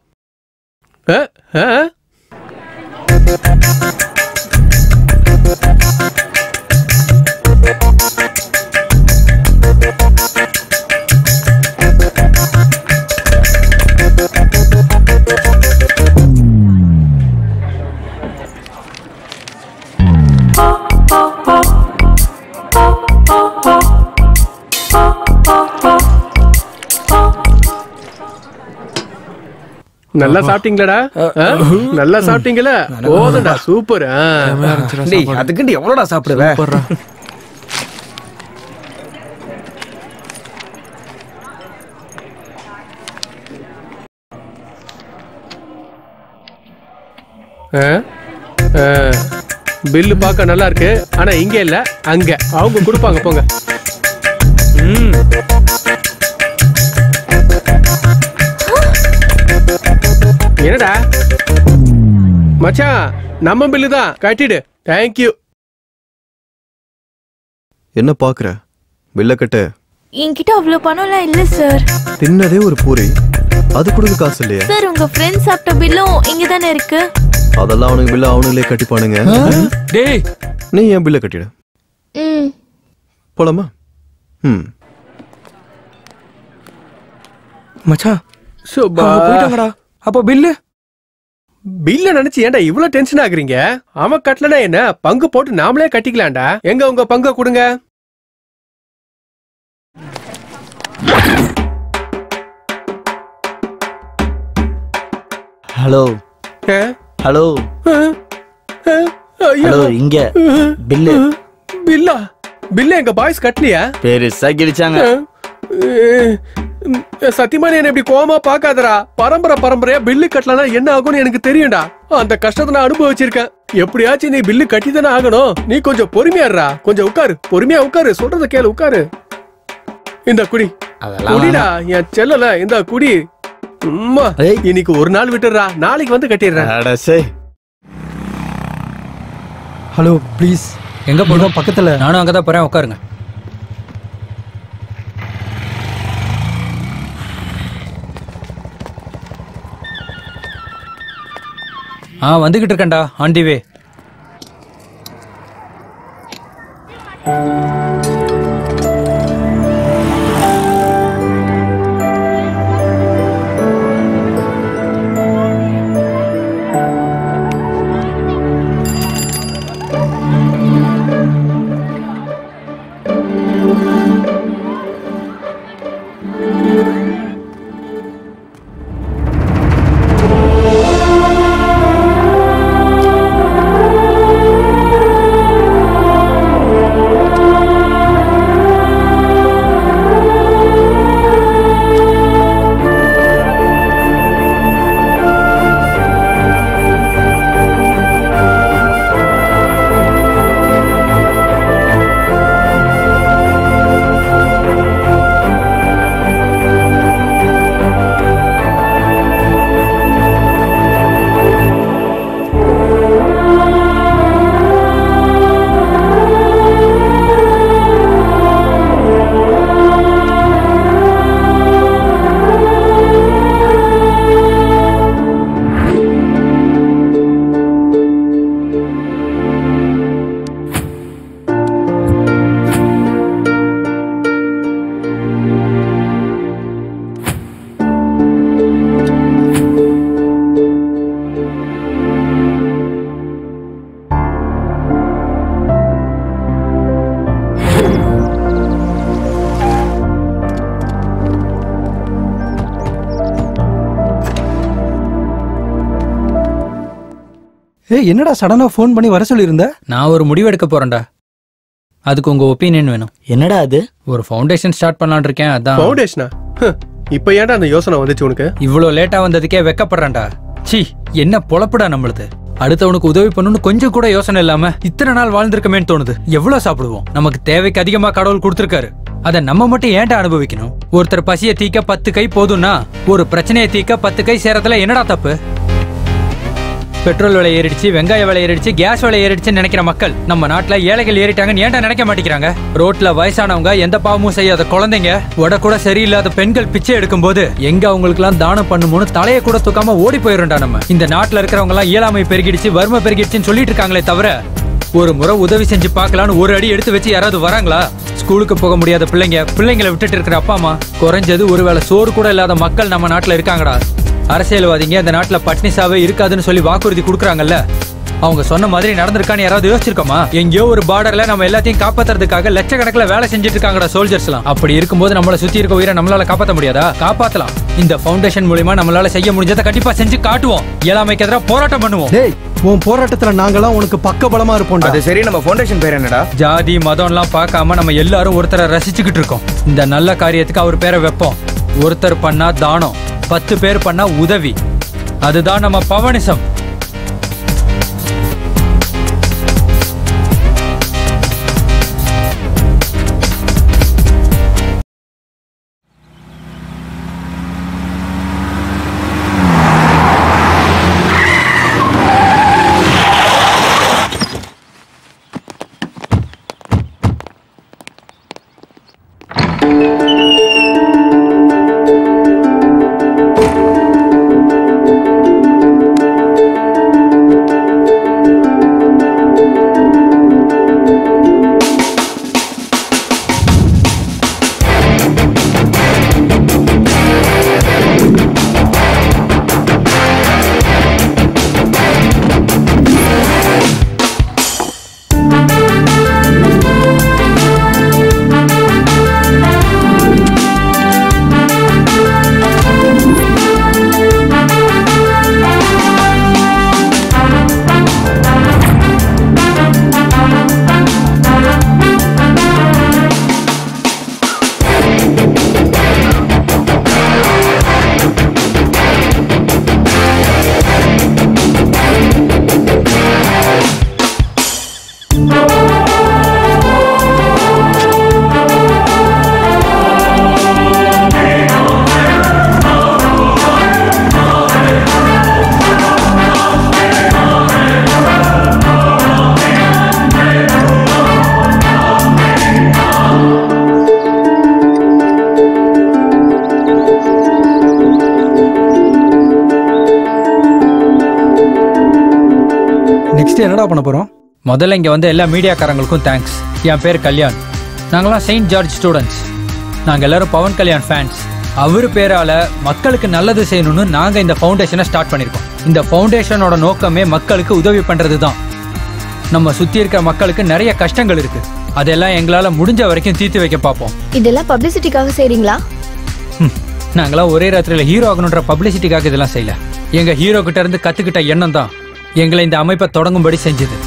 நல்லா சாப்பிட்டீங்களா? நல்லா சாப்பிட்டீங்களா? போதும்டா, சூப்பர். அதுக்கு எவ்வளவுடா சாப்பிடுவேன்? பில்லு பார்க்க நல்லா இருக்கு, ஆனா இங்க இல்ல அங்க அவங்க கொடுப்பாங்க. போங்க. என்னடா மச்சான், நம்ம பில்லு தான், கட்டிடு. தேங்க்யூ. என்ன பாக்குற? பில்ல கட்டு. என்கிட்ட அவ்வளவு பணம்லாம் இல்ல சார். தின்னதே ஒரு பூரி, அது கொடுக்க காசு இல்லையா? சார் உங்க ஃப்ரெண்ட்ஸ் சாப்பிட்ட பில்லும் இங்க தானே இருக்கு. அதெல்லாம் அவனுக்கு பில்ல அவனுங்களே கட்டிப்பானுங்க. டேய் நீ ஏன் பில்ல கட்டிடு. போலாமா? மச்சான் போயிட்டாங்கடா. அப்போ பில்ல நினைச்சு ஏன்டா இவ்வளவு டென்ஷன் ஆகுறீங்க? அவன் கட்டலனா என்ன, பங்கு போட்டு நாமளே கட்டிக்கலாம்டா. எங்க உங்க பங்கை கொடுங்க. ஹலோ ஹலோ ஹலோ, இங்க பில்லா எங்க பாய்ஸ் கட்டலையா? பெருசா கிழிச்சாங்க. சத்தியமா என்ன இப்படி கோவமா பாக்காதடா. பரம்பரையா பில்லு கட்டலனா என்ன ஆகும்னு எனக்கு தெரியும்டா. அந்த கஷ்டத்தை நான் அனுபவிச்சிருக்கேன். எப்படியாச்சும் நீ பில்லு கட்டிதானே ஆகணும். நீ கொஞ்சம் பொறுமையாடுறா. கொஞ்சம் உட்காரு, பொறுமையா உட்காரு, சொல்றத கேளு, உட்காரு. இந்த குடி குடிடா என் செல்லல, இந்த குடி. இன்னைக்கு ஒரு நாள் விட்டுறா, நாளைக்கு வந்து கட்டிடுறேன். Hello please. எங்க போறோம்? பக்கத்துல. நானும் அங்கதான் போறேன், உட்காருங்க. வந்துகிட்டு இருக்கேன்டா, ஆன் தி வே. என்னடா சடனா ஃபோன் பண்ணி வர சொல்லியிருந்த? நான் ஒரு முடிவு எடுக்க போறேன்டா. அதுக்கு உங்க ஒப்பீனியன் வேணும். என்னடா அது? ஒரு ஃபவுண்டேஷன் ஸ்டார்ட் பண்ணலாம்னு இருக்கேன். அதான். ஃபவுண்டேஷனா? இப்போ ஏன்டா அந்த யோசனை வந்துச்சு உனக்கு? இவ்வளோ லேட்டா வந்ததுக்கே வெக்கப்படுறேன்டா. சி, என்ன பொழப்புடா நம்மளுது. அடுத்தவனுக்கு உதவி பண்ணணும்னு கொஞ்சம் கூட யோசனை இல்லாம இத்தனை நாள் வாழ்ந்திருக்கமேன்னு தோணுது. எவ்வளவு சாப்பிடுவோம்? நமக்கு தேவைக்கு அதிகமா கடவுள் கொடுத்திருக்காரு. அதை நம்ம மட்டும் ஏன்டா அனுபவிக்கணும்? ஒருத்தர் பசியை தீக்க 10 கை போதும்னா ஒரு பிரச்சனையை தீக்க 10 கை சேரத்துல என்னடா தப்பு? பெட்ரோல் விலை ஏறிடுச்சு, வெங்காய விலை ஏறிடுச்சு, கேஸ் விலை ஏறிடுச்சுன்னு நினைக்கிற மக்கள் நம்ம நாட்டுல ஏழைகள் ஏறிட்டாங்கன்னு ஏன்டா நினைக்க மாட்டேங்கிறாங்க? ரோட்ல வயசானவங்க, எந்த பாவமும் செய்யாத குழந்தைங்க, உட கூட சரியில்லாத பெண்கள் பிச்சை எடுக்கும் போது எங்க அவங்களுக்கு எல்லாம் தானம் பண்ணுமோன்னு தலையை கூட தூக்காம ஓடி போயிருண்டா. நம்ம இந்த நாட்டுல இருக்கிறவங்க எல்லாம் இயலாமை பெருகிடுச்சு, வறுமை பெருகிடுச்சுன்னு சொல்லிட்டு இருக்காங்களே தவிர ஒரு முறை உதவி செஞ்சு பார்க்கலான்னு ஒரு அடி எடுத்து வச்சு யாராவது வராங்களா? ஸ்கூலுக்கு போக முடியாத பிள்ளைங்களை விட்டுட்டு இருக்கிற அப்பா அம்மா, குறைஞ்சது ஒருவேளை சோறு கூட இல்லாத மக்கள் நம்ம நாட்டுல இருக்காங்கடா. அரசியல்வாதிங்க இந்த நாட்டுல பட்னிசாவே இருக்காதுன்னு சொல்லி வாக்குறுதி கொடுக்குறாங்கல்ல, அவங்க சொன்ன மாதிரி நடந்திருக்கான்னு யாராவது யோசிச்சிருக்கோமா? எங்கேயோ ஒரு பார்டர்ல நம்ம எல்லாத்தையும் காப்பாத்துறதுக்காக லட்சக்கணக்கில் வேலை செஞ்சுட்டு இருக்காங்கடா சோல்ஜர்ஸ் எல்லாம். அப்படி இருக்கும்போது நம்மள சுத்தி இருக்க உயிரை நம்மளால காப்பாற்ற முடியாதா? காப்பாத்தலாம். இந்த ஃபவுண்டேஷன் மூலமா நம்மளால செய்ய முடிஞ்சதை கண்டிப்பா செஞ்சு காட்டுவோம். இயலாமைக்கு எதிராக போராட்டம் பண்ணுவோம். உன் போராட்டத்துல நாங்கெல்லாம் உனக்கு பக்க பலமா இருப்போம். அது சரி, நம்ம ஃபவுண்டேஷன் பேர் என்னடா? ஜாதி மதம் எல்லாம் பார்க்காம நம்ம எல்லாரும் ஒருத்தரை ரசிச்சுக்கிட்டு இருக்கோம். இந்த நல்ல காரியத்துக்கு அவர் பேரை வைப்போம். ஒருத்தர் பண்ணா தானம், 10 பேர் பண்ணா உதவி. அதுதான் நம்ம பவனிசம். என்னடா பண்ண போறோம்? முதல்ல இங்க வந்து எல்லா மீடியாக்காரங்களுக்கும் தேங்க்ஸ். என் பேர் கல்யாண். நாங்களாம் செயின்ட் ஜார்ஜ் ஸ்டூடெண்ட்ஸ். நாங்க எல்லாரும் பவன் கல்யாண் ஃபேன்ஸ். அவரு பேரால மக்களுக்கு நல்லது செய்யணும்னு நாங்க இந்த ஃபவுண்டேஷனை ஸ்டார்ட் பண்ணிருக்கோம். இந்த ஃபவுண்டேஷனோட நோக்கமே மக்களுக்கு உதவி பண்றது தான். நம்ம சுத்தி இருக்கிற மக்களுக்கு நிறைய கஷ்டங்கள் இருக்கு. அதெல்லாம் எங்களால முடிஞ்ச வரைக்கும் தீர்த்து வைக்க பார்ப்போம். இதெல்லாம் பப்ளிசிட்டிக்காக செய்றீங்களா? நாங்களாம் ஒரே ராத்திரியில ஹீரோ ஆகணுன்ற பப்ளிசிட்டிக்காக இதெல்லாம் செய்யல. எங்க ஹீரோ கிட்ட இருந்து கத்துக்கிட்ட எண்ணம் தான் எங்களை இந்த அமைப்பை தொடங்கும்படி செஞ்சது.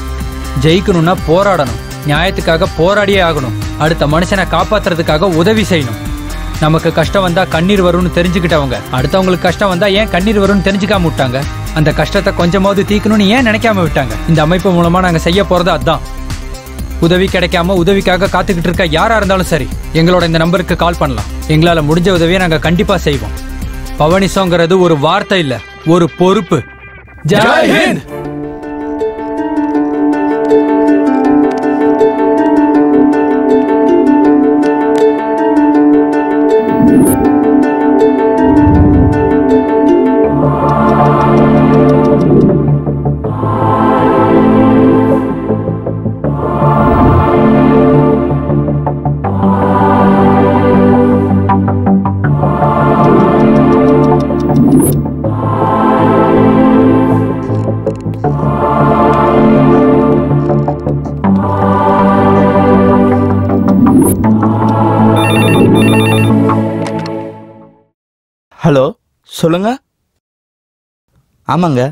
ஜெயிக்கணும்னா போராடணும், நியாயத்துக்காக போராடியே ஆகணும், அடுத்த மனுஷனை காப்பாத்துறதுக்காக உதவி செய்யணும். நமக்கு கஷ்டம் வந்தா கண்ணீர் வரும்னு தெரிஞ்சுக்கிட்டவங்க அடுத்தவங்களுக்கு கஷ்டம் வந்தா ஏன் கண்ணீர் வரும்னு தெரிஞ்சுக்காம விட்டாங்க. அந்த கஷ்டத்தை கொஞ்சமாவது தீக்கணும்னு ஏன் நினைக்காம விட்டாங்க. இந்த அமைப்பு மூலமா நாங்க செய்ய போறது அதான். உதவி கிடைக்காம உதவிக்காக காத்துக்கிட்டு இருக்க யாரா இருந்தாலும் சரி, எங்களோட இந்த நம்பருக்கு கால் பண்ணலாம். எங்களால முடிஞ்ச உதவியை நாங்க கண்டிப்பா செய்வோம். பவனிசோங்கிறது ஒரு வார்த்தை இல்ல, ஒரு பொறுப்பு. ஜெய் ஹிந்த். ஹலோ, சொல்லுங்க. ஆமாங்க.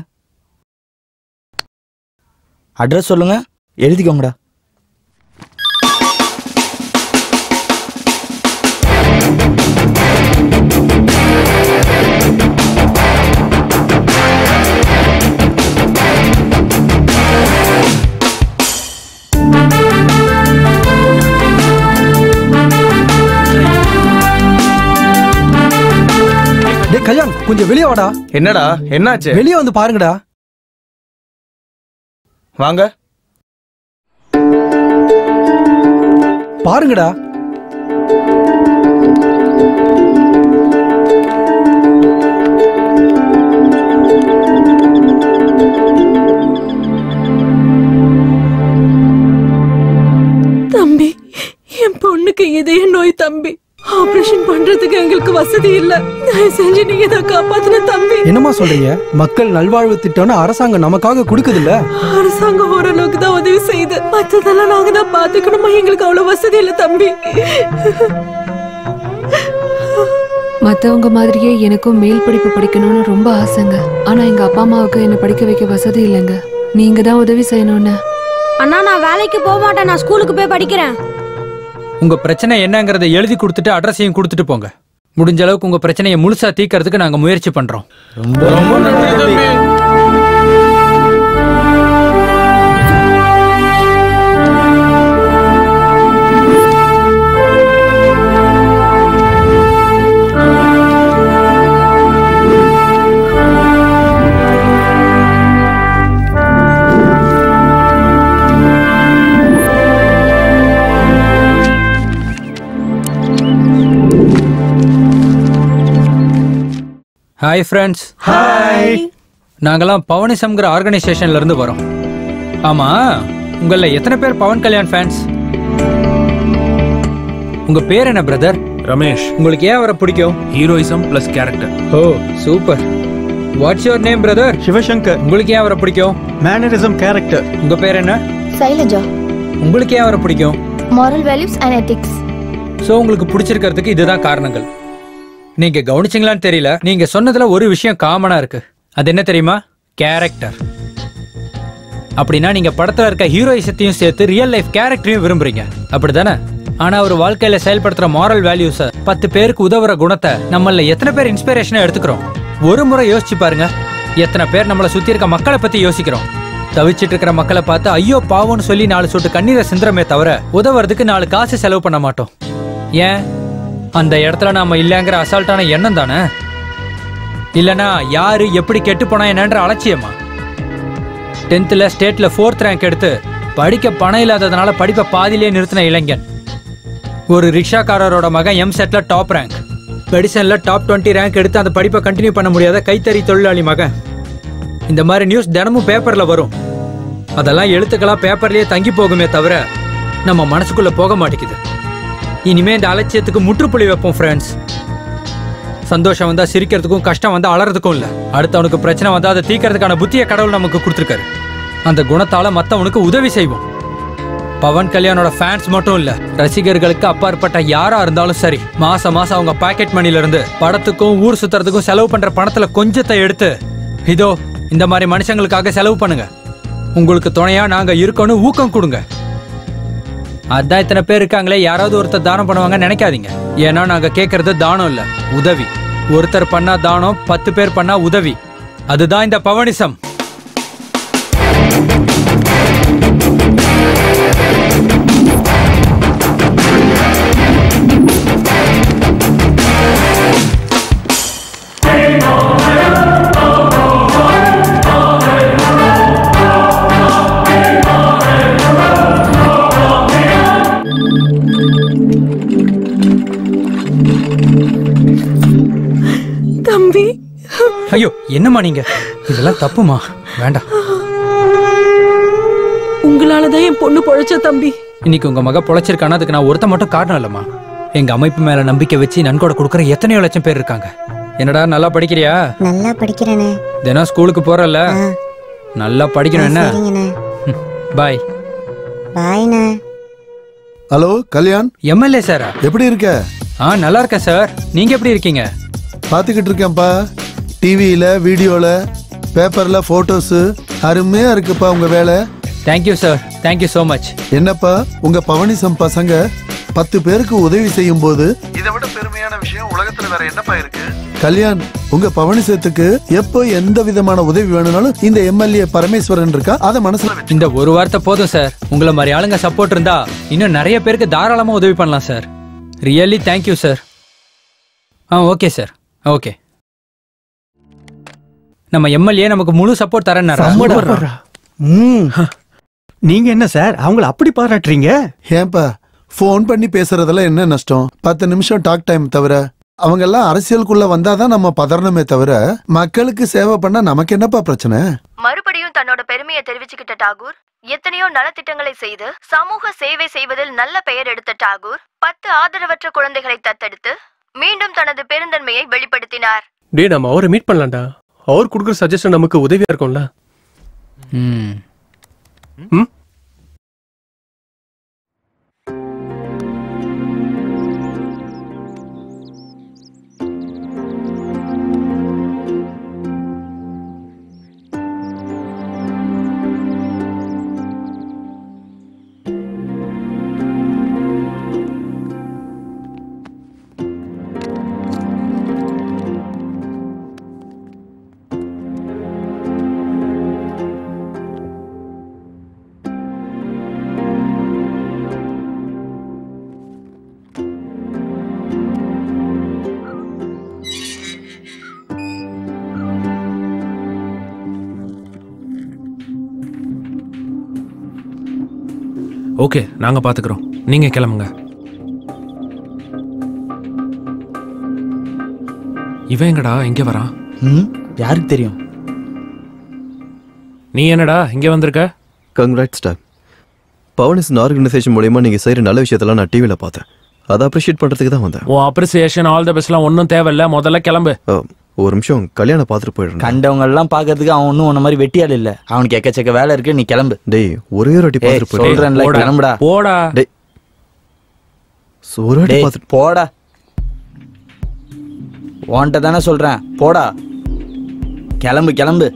அட்ரஸ் சொல்லுங்க, எழுதிக்கோங்கடா. கல்யாண், கொஞ்சம் வெளியே வாடா. என்னடா, என்னாச்சு? வெளியே வந்து பாருங்கடா. வாங்க. பாருங்கடா. தம்பி, என் பொண்ணுக்கு இதய நோய் தம்பி. ஆபரேஷன் பண்றதுக்கு எங்களுக்கு வசதி இல்ல. தயவு செஞ்சு நீங்க இதை காப்பாத்துன தம்பி. என்னமா சொல்றீங்க? மக்கள் நல்வாழ்வு திட்டம்னு அரசாங்கம் நமக்காக கொடுக்குது இல்ல? அரசாங்கம் ஓரளவுக்கு தான் உதவி செய்யுது. மற்றதெல்லாம் நாங்க தான் பாத்துக்கணுமா? எங்களுக்கு அவ்வளவு வசதி இல்ல தம்பி. மத்தவங்க மாதிரியே எனக்கும் மேல் படிப்பு படிக்கணும்னு ரொம்ப ஆசைங்க. ஆனா எங்க அப்பா அம்மாவுக்கு என்ன படிக்க வைக்க வசதி இல்லைங்க. நீங்க தான் உதவி செய்யணும்னு. அண்ணா, நான் வேலைக்கு போக மாட்டேன். நான் ஸ்கூலுக்கு போய் படிக்கிறேன். உங்க பிரச்சனை என்னங்கறத எழுதி கொடுத்துட்டு அட்ரஸையும் கொடுத்துட்டு போங்க. முடிஞ்ச அளவுக்கு உங்க பிரச்சனையை முழுசா தீர்க்கறதுக்கு நாங்க முயற்சி பண்றோம். ரொம்ப நன்றி தம்பி. Hi friends. ஹாய். நாங்கெல்லாம் பவனிசம்ங்கிற ஆர்கனைசேஷன்ல இருந்து வரோம். ஆமா, உங்கள எத்தனை பேர் பவன் கல்யாண் ஃபேன்ஸ்? உங்க பேர் என்ன பிரதர்? ரமேஷ். உங்களுக்கு ஏன் அவரை பிடிக்கும்? Heroism plus character. Oh super. What's your name brother? Sivasankar. உங்களுக்கு ஏன் அவரை பிடிக்கும்? Mannerism character. உங்க பேர் என்ன? சைலஜா. உங்களுக்கு ஏன் அவரை பிடிக்கும்? Moral values and ethics. So உங்களுக்கு பிடிச்சிருக்கிறதுக்கு இதுதான் காரணங்கள். நீங்க கவனிச்சீங்களான்னு தெரியல, நீங்க சொன்னதுல ஒரு விஷயம் காமனா இருக்கு. அது என்ன தெரியுமா? கேரக்டர். அப்படின்னா நீங்க படத்துல இருக்க ஹீரோயிசத்தையும் சேர்த்து ரியல் லைஃப் கேரக்டரையும் விரும்புறீங்க, அப்படிதானே? ஆனா ஒரு வாழ்க்கையில செயல்படுத்துற மாரல் வேல்யூஸ 10 பேருக்கு உதவுற குணத்தை நம்மள எத்தனை பேர் இன்ஸ்பிரேஷனா எடுத்துக்கிறோம்? ஒரு முறை யோசிச்சு பாருங்க. எத்தனை பேர் நம்மளை சுத்தி இருக்க மக்களை பத்தி யோசிக்கிறோம்? தவிச்சிட்டு இருக்கிற மக்களை பார்த்து ஐயோ பாவம்னு சொல்லி 4 சொட்டு கண்ணீரை சிந்துறமே தவிர உதவுறதுக்கு 4 காசு செலவு பண்ண மாட்டோம். ஏன்? அந்த இடத்துல நாம இல்லங்கிற அசால்ட்டான எண்ணம் தானே? இல்லனா யாரு எப்படி கெட்டு போனா என்னன்ற அலட்சியமா? 10th ஸ்டேட்ல 4th ரேங்க் எடுத்து படிக்க பணம் இல்லாததுனால படிப்பை பாதியிலே நிறுத்தின இளைஞன். ஒரு ரிக்ஷாக்காரரோட மகன் எம்செட்ல டாப் ரேங்க், மெடிசன்ல டாப் 20 ரேங்க் எடுத்து அந்த படிப்பை கண்டினியூ பண்ண முடியாத கைத்தறி தொழிலாளி மகன். இந்த மாதிரி நியூஸ் தினமும் பேப்பர்ல வரும். அதெல்லாம் எழுத்துக்களா பேப்பர்லயே தங்கி போகுமே தவிர நம்ம மனசுக்குள்ள போக மாட்டேங்குது. இனிமே இந்த அலட்சியத்துக்கு முற்றுப்புள்ளி வைப்போம் ஃப்ரெண்ட்ஸ். சந்தோஷம் வந்தா சிரிக்கிறதுக்கும் கஷ்டம் வந்தா அலறதுக்கும் இல்ல. அடுத்தவனுக்கு பிரச்சனை வந்தா அதை தீக்கிறதுக்கான புத்திய கடவுள் நமக்கு கொடுத்துருக்காரு. அந்த குணத்தால மத்தவனுக்கு உதவி செய்வோம். பவன் கல்யாணோட ஃபேன்ஸ் மட்டும் இல்ல, ரசிகர்களுக்கு அப்பாற்பட்ட யாரா இருந்தாலும் சரி, மாசம் மாசம் அவங்க பாக்கெட் மணில இருந்து படத்துக்கும் ஊர் சுத்துறதுக்கும் செலவு பண்ற பணத்துல கொஞ்சத்தை எடுத்து இதோ இந்த மாதிரி மனுஷங்களுக்காக செலவு பண்ணுங்க. உங்களுக்கு துணையா நாங்க இருக்கணும், ஊக்கம் கொடுங்க. அதான் இத்தனை பேர் இருக்காங்களே, யாராவது ஒருத்தர் தானம் பண்ணுவாங்க நினைக்காதீங்க. ஏன்னா நாங்க கேட்கறது தானம் இல்ல, உதவி. ஒருத்தர் பண்ணா தானம், 10 பேர் பண்ணா உதவி. அதுதான் இந்த பவனிசம். தம்பி, ஐயோ என்னம்மா நீங்க, இதெல்லாம் தப்புமா, வேண்டாம். உங்களாலதான் என் பொண்ணு பொழைச்ச தம்பி. இன்னைக்கு உங்க மக பொழைச்சிருக்கானா அதுக்கு நான் ஒருத்த மட்டும் காரணம் இல்லம்மா. எங்க அமைப்பு மேல நம்பிக்கை வச்சு நன்கொடை கொடுக்கற எத்தனையோ லட்சம் பேர் இருக்காங்க. என்னடா நல்லா படிக்கிறியா? நல்லா படிக்கிறேனே. தினம் ஸ்கூலுக்கு போறல, நல்லா படிக்கணும். என்ன? பாய். பாய்ண்ணே. ஹலோ கல்யாண். எம்எல்ஏ சாரா? எப்படி இருக்க? நல்லா இருக்கேன் சார். நீங்க எப்படி இருக்கீங்க? பாத்துக்கிட்டு இருக்கேன்ப்பா. டிவியில, வீடியோல, பேப்பர்ல போட்டோஸ் அருமையா இருக்குப்பா உங்க வேலை. Thank you sir, thank you so much. என்னப்பா உங்க பவனிசம் பசங்க 10 பேருக்கு உதவி செய்யும் போது இதை விட பெருமையான விஷயம் உலகத்துல வேற என்னப்பா இருக்கு? கல்யாண், உங்க பவனிசத்துக்கு எப்போ எந்த விதமான உதவி வேணும்னாலும் இந்த எம்எல்ஏ பரமேஸ்வரன் இருக்கா, அதை மனசுல வச்சு. இந்த ஒரு வார்த்தை போதும் சார். உங்களை மாதிரி ஆளுங்க சப்போர்ட் இருந்தா இன்னும் நிறைய பேருக்கு தாராளமா உதவி பண்ணலாம் sir. Really thank you sir. Okay sir, okay. நம்ம எம்எல்ஏ நமக்கு முழு சப்போர்ட் தரேன். நீங்க என்ன சார் அவங்கள அப்படி பாராட்டுறீங்க? ஏன்பா போன் பண்ணி பேசுறதெல்லாம் என்ன நஷ்டம்? 10 நிமிஷம் டாக் டைம் தவிர அவங்க எல்லாம் அரசியலுக்குள்ள வந்தாதான் நம்ம பதறணுமே தவிர மக்களுக்கு சேவை பண்ண நமக்கு என்னப்பா பிரச்சனை? மறுபடியும் தன்னோட பெருமையை தெரிவிச்சுக்கிட்ட டாகூர் எத்தனையோ நலத்திட்டங்களை செய்து சமூக சேவை செய்வதில் நல்ல பெயர் எடுத்த டாகூர் 10 ஆதரவற்ற குழந்தைகளை தத்தெடுத்து மீண்டும் தனது பெருந்தன்மையை வெளிப்படுத்தினார். டேய், நம்ம அவரை மீட் பண்ணலாம்டா. அவர் கொடுக்குற சஜஷன் நமக்கு உதவியா இருக்கும்ல. ஓகே, நாங்க பாத்துக்கிறோம். நீங்க கிளம்புங்க. இவன் எங்கடா இங்க வரான்? யாருக்கு தெரியும்? நீ என்னடா இங்க வந்திருக்க? Congrats talk. பவனிசன் ஆர்கனைசேஷன் மூலமா நீங்க செய்யற நல்ல விஷயத்தெல்லாம் நான் டிவில பார்த்தேன். அதை அப்ரிஷியேட் பண்றதுக்கு தான் வந்தேன். ஓ அப்ரிசியேஷன், ஆல் தி பெஸ்ட்லாம் ஒன்றும் தேவையில்ல. முதல்ல கிளம்பு. ஒரு நிமிஷம் கல்யாணம் பார்த்துட்டு போயிடுறேன். கண்டவங்க எல்லாம் பாக்கிறதுக்கு அவன் ஒன்னும் உன்ன மாதிரி வெட்டியால் இல்ல. அவனுக்கு எக்கச்சக்க வேலை இருக்கு. நீ கிளம்பு. டேய், ஒரே ஒரு வாட்டி பார்த்துட்டு போயிடுறேன். கிளம்புடா. போடா. டேய், ஒரு வாட்டி பார்த்துட்டு போடா. உன்கிட்ட தானே சொல்றேன், போடா. கிளம்பு கிளம்பு.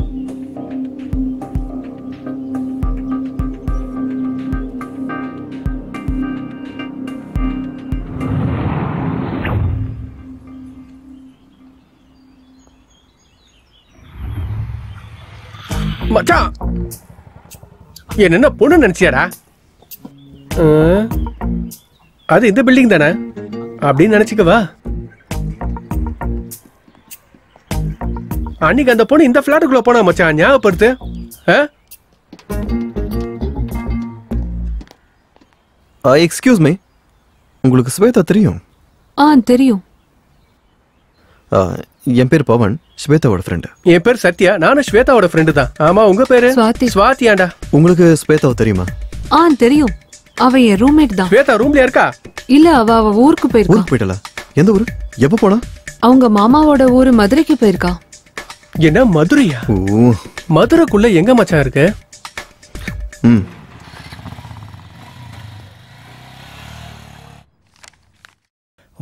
மச்சான், என்ன பொண்ணு நினைச்சியாடா? அது இந்த பில்டிங் தானே அப்படின்னு நினைச்சுக்கவா? அன்னைக்கு அந்த பொண்ணு இந்த பிளாட்டுக்குள்ள போனா மச்சான், ஞாபகப்படுத்து. எக்ஸ்கியூஸ் மீ, உங்களுக்கு ஸ்வேதா தெரியும்? தெரியும். என் பேர் பவன், ஸ்வேதாவோட ஃப்ரெண்டு. என் பேர் சத்யா, நானும் ஸ்வேதாவோட ஃப்ரெண்டு தான். ஆமா, உங்க பேரு? சுவாதி. ஸ்வாதியாண்டா. உங்களுக்கு ஸ்வேதாவை தெரியுமா? தெரியும். அவ என் ரூம்மேட் தான். ஸ்வேதா ரூம்ல இருக்கா? இல்ல, அவ ஊருக்கு போயிருக்கா. ஊருக்கு போயிட்டல? எந்த ஊரு? எப்ப போனா? அவங்க மாமாவோட ஊரு மதுரைக்கு போயிருக்கா. என்ன மதுரையா? மதுரைக்குள்ள எங்க மச்சான் இருக்கு?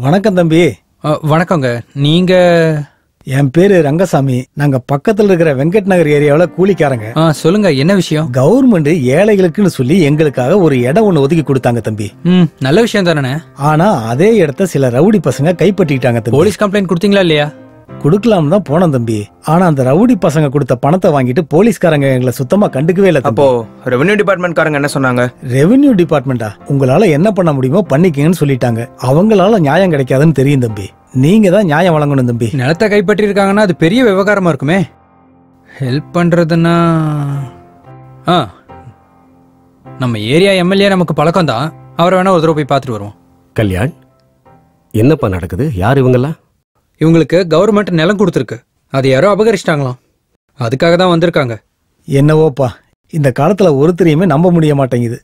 வணக்கம் தம்பி. வணக்கங்க. நீங்க? என் பேரு ரங்கசாமி. நாங்க பக்கத்துல இருக்கிற வெங்கட் நகர் ஏரியாவில கூலிக்காரங்க. சொல்லுங்க, என்ன விஷயம்? கவர்மெண்ட் ஏழைகளுக்குன்னு சொல்லி எங்களுக்காக ஒரு இடம் ஒண்ணு ஒதுக்கி கொடுத்தாங்க தம்பி. நல்ல விஷயம் தானே. ஆனா அதே இடத்த சில ரவுடி பசங்க கைப்பற்றிட்டாங்க தம்பி. போலீஸ் கம்ப்ளைண்ட் கொடுத்தீங்களா இல்லையா? குடுக்கலாம் தான் போனோம் தம்பி. ஆனா அந்த ரவுடி பசங்க கொடுத்த பணத்தை வாங்கிட்டு போலீஸ்காரங்க எங்களை சுத்தமா கண்டுக்கவே இல்லை. அப்போ ரெவென்யூ டிபார்ட்மெண்ட்காரங்க என்ன சொன்னாங்க? ரெவென்யூ டிபார்ட்மெண்டா உங்களால என்ன பண்ண முடியுமோ பண்ணிக்கங்கன்னு சொல்லிட்டாங்க. அவங்களால நியாயம் கிடைக்காதுன்னு தெரியும் தம்பி. நீங்க தான் நியாயம் வழங்கணும் தம்பி. நிலத்தை கைப்பற்றி இருக்காங்கன்னா அது பெரிய விவகாரமா இருக்குமே. ஹெல்ப் பண்றதுன்னா நம்ம ஏரியா எம்எல்ஏ நமக்கு பழக்கம் தான். அவரை வேணா ஒரு தடவை போய் பார்த்துட்டு வருவோம். கல்யாண், என்னப்பா நடக்குது? யார் இவங்கெல்லாம்? இவங்களுக்கு கவர்மெண்ட் நிலம் கொடுத்துருக்கு. அது யாரோ அபகரிச்சிட்டாங்களாம். அதுக்காக தான் வந்திருக்காங்க. என்னவோப்பா, இந்த காலத்துல ஒருத்தரையுமே நம்ப முடிய மாட்டேங்குது.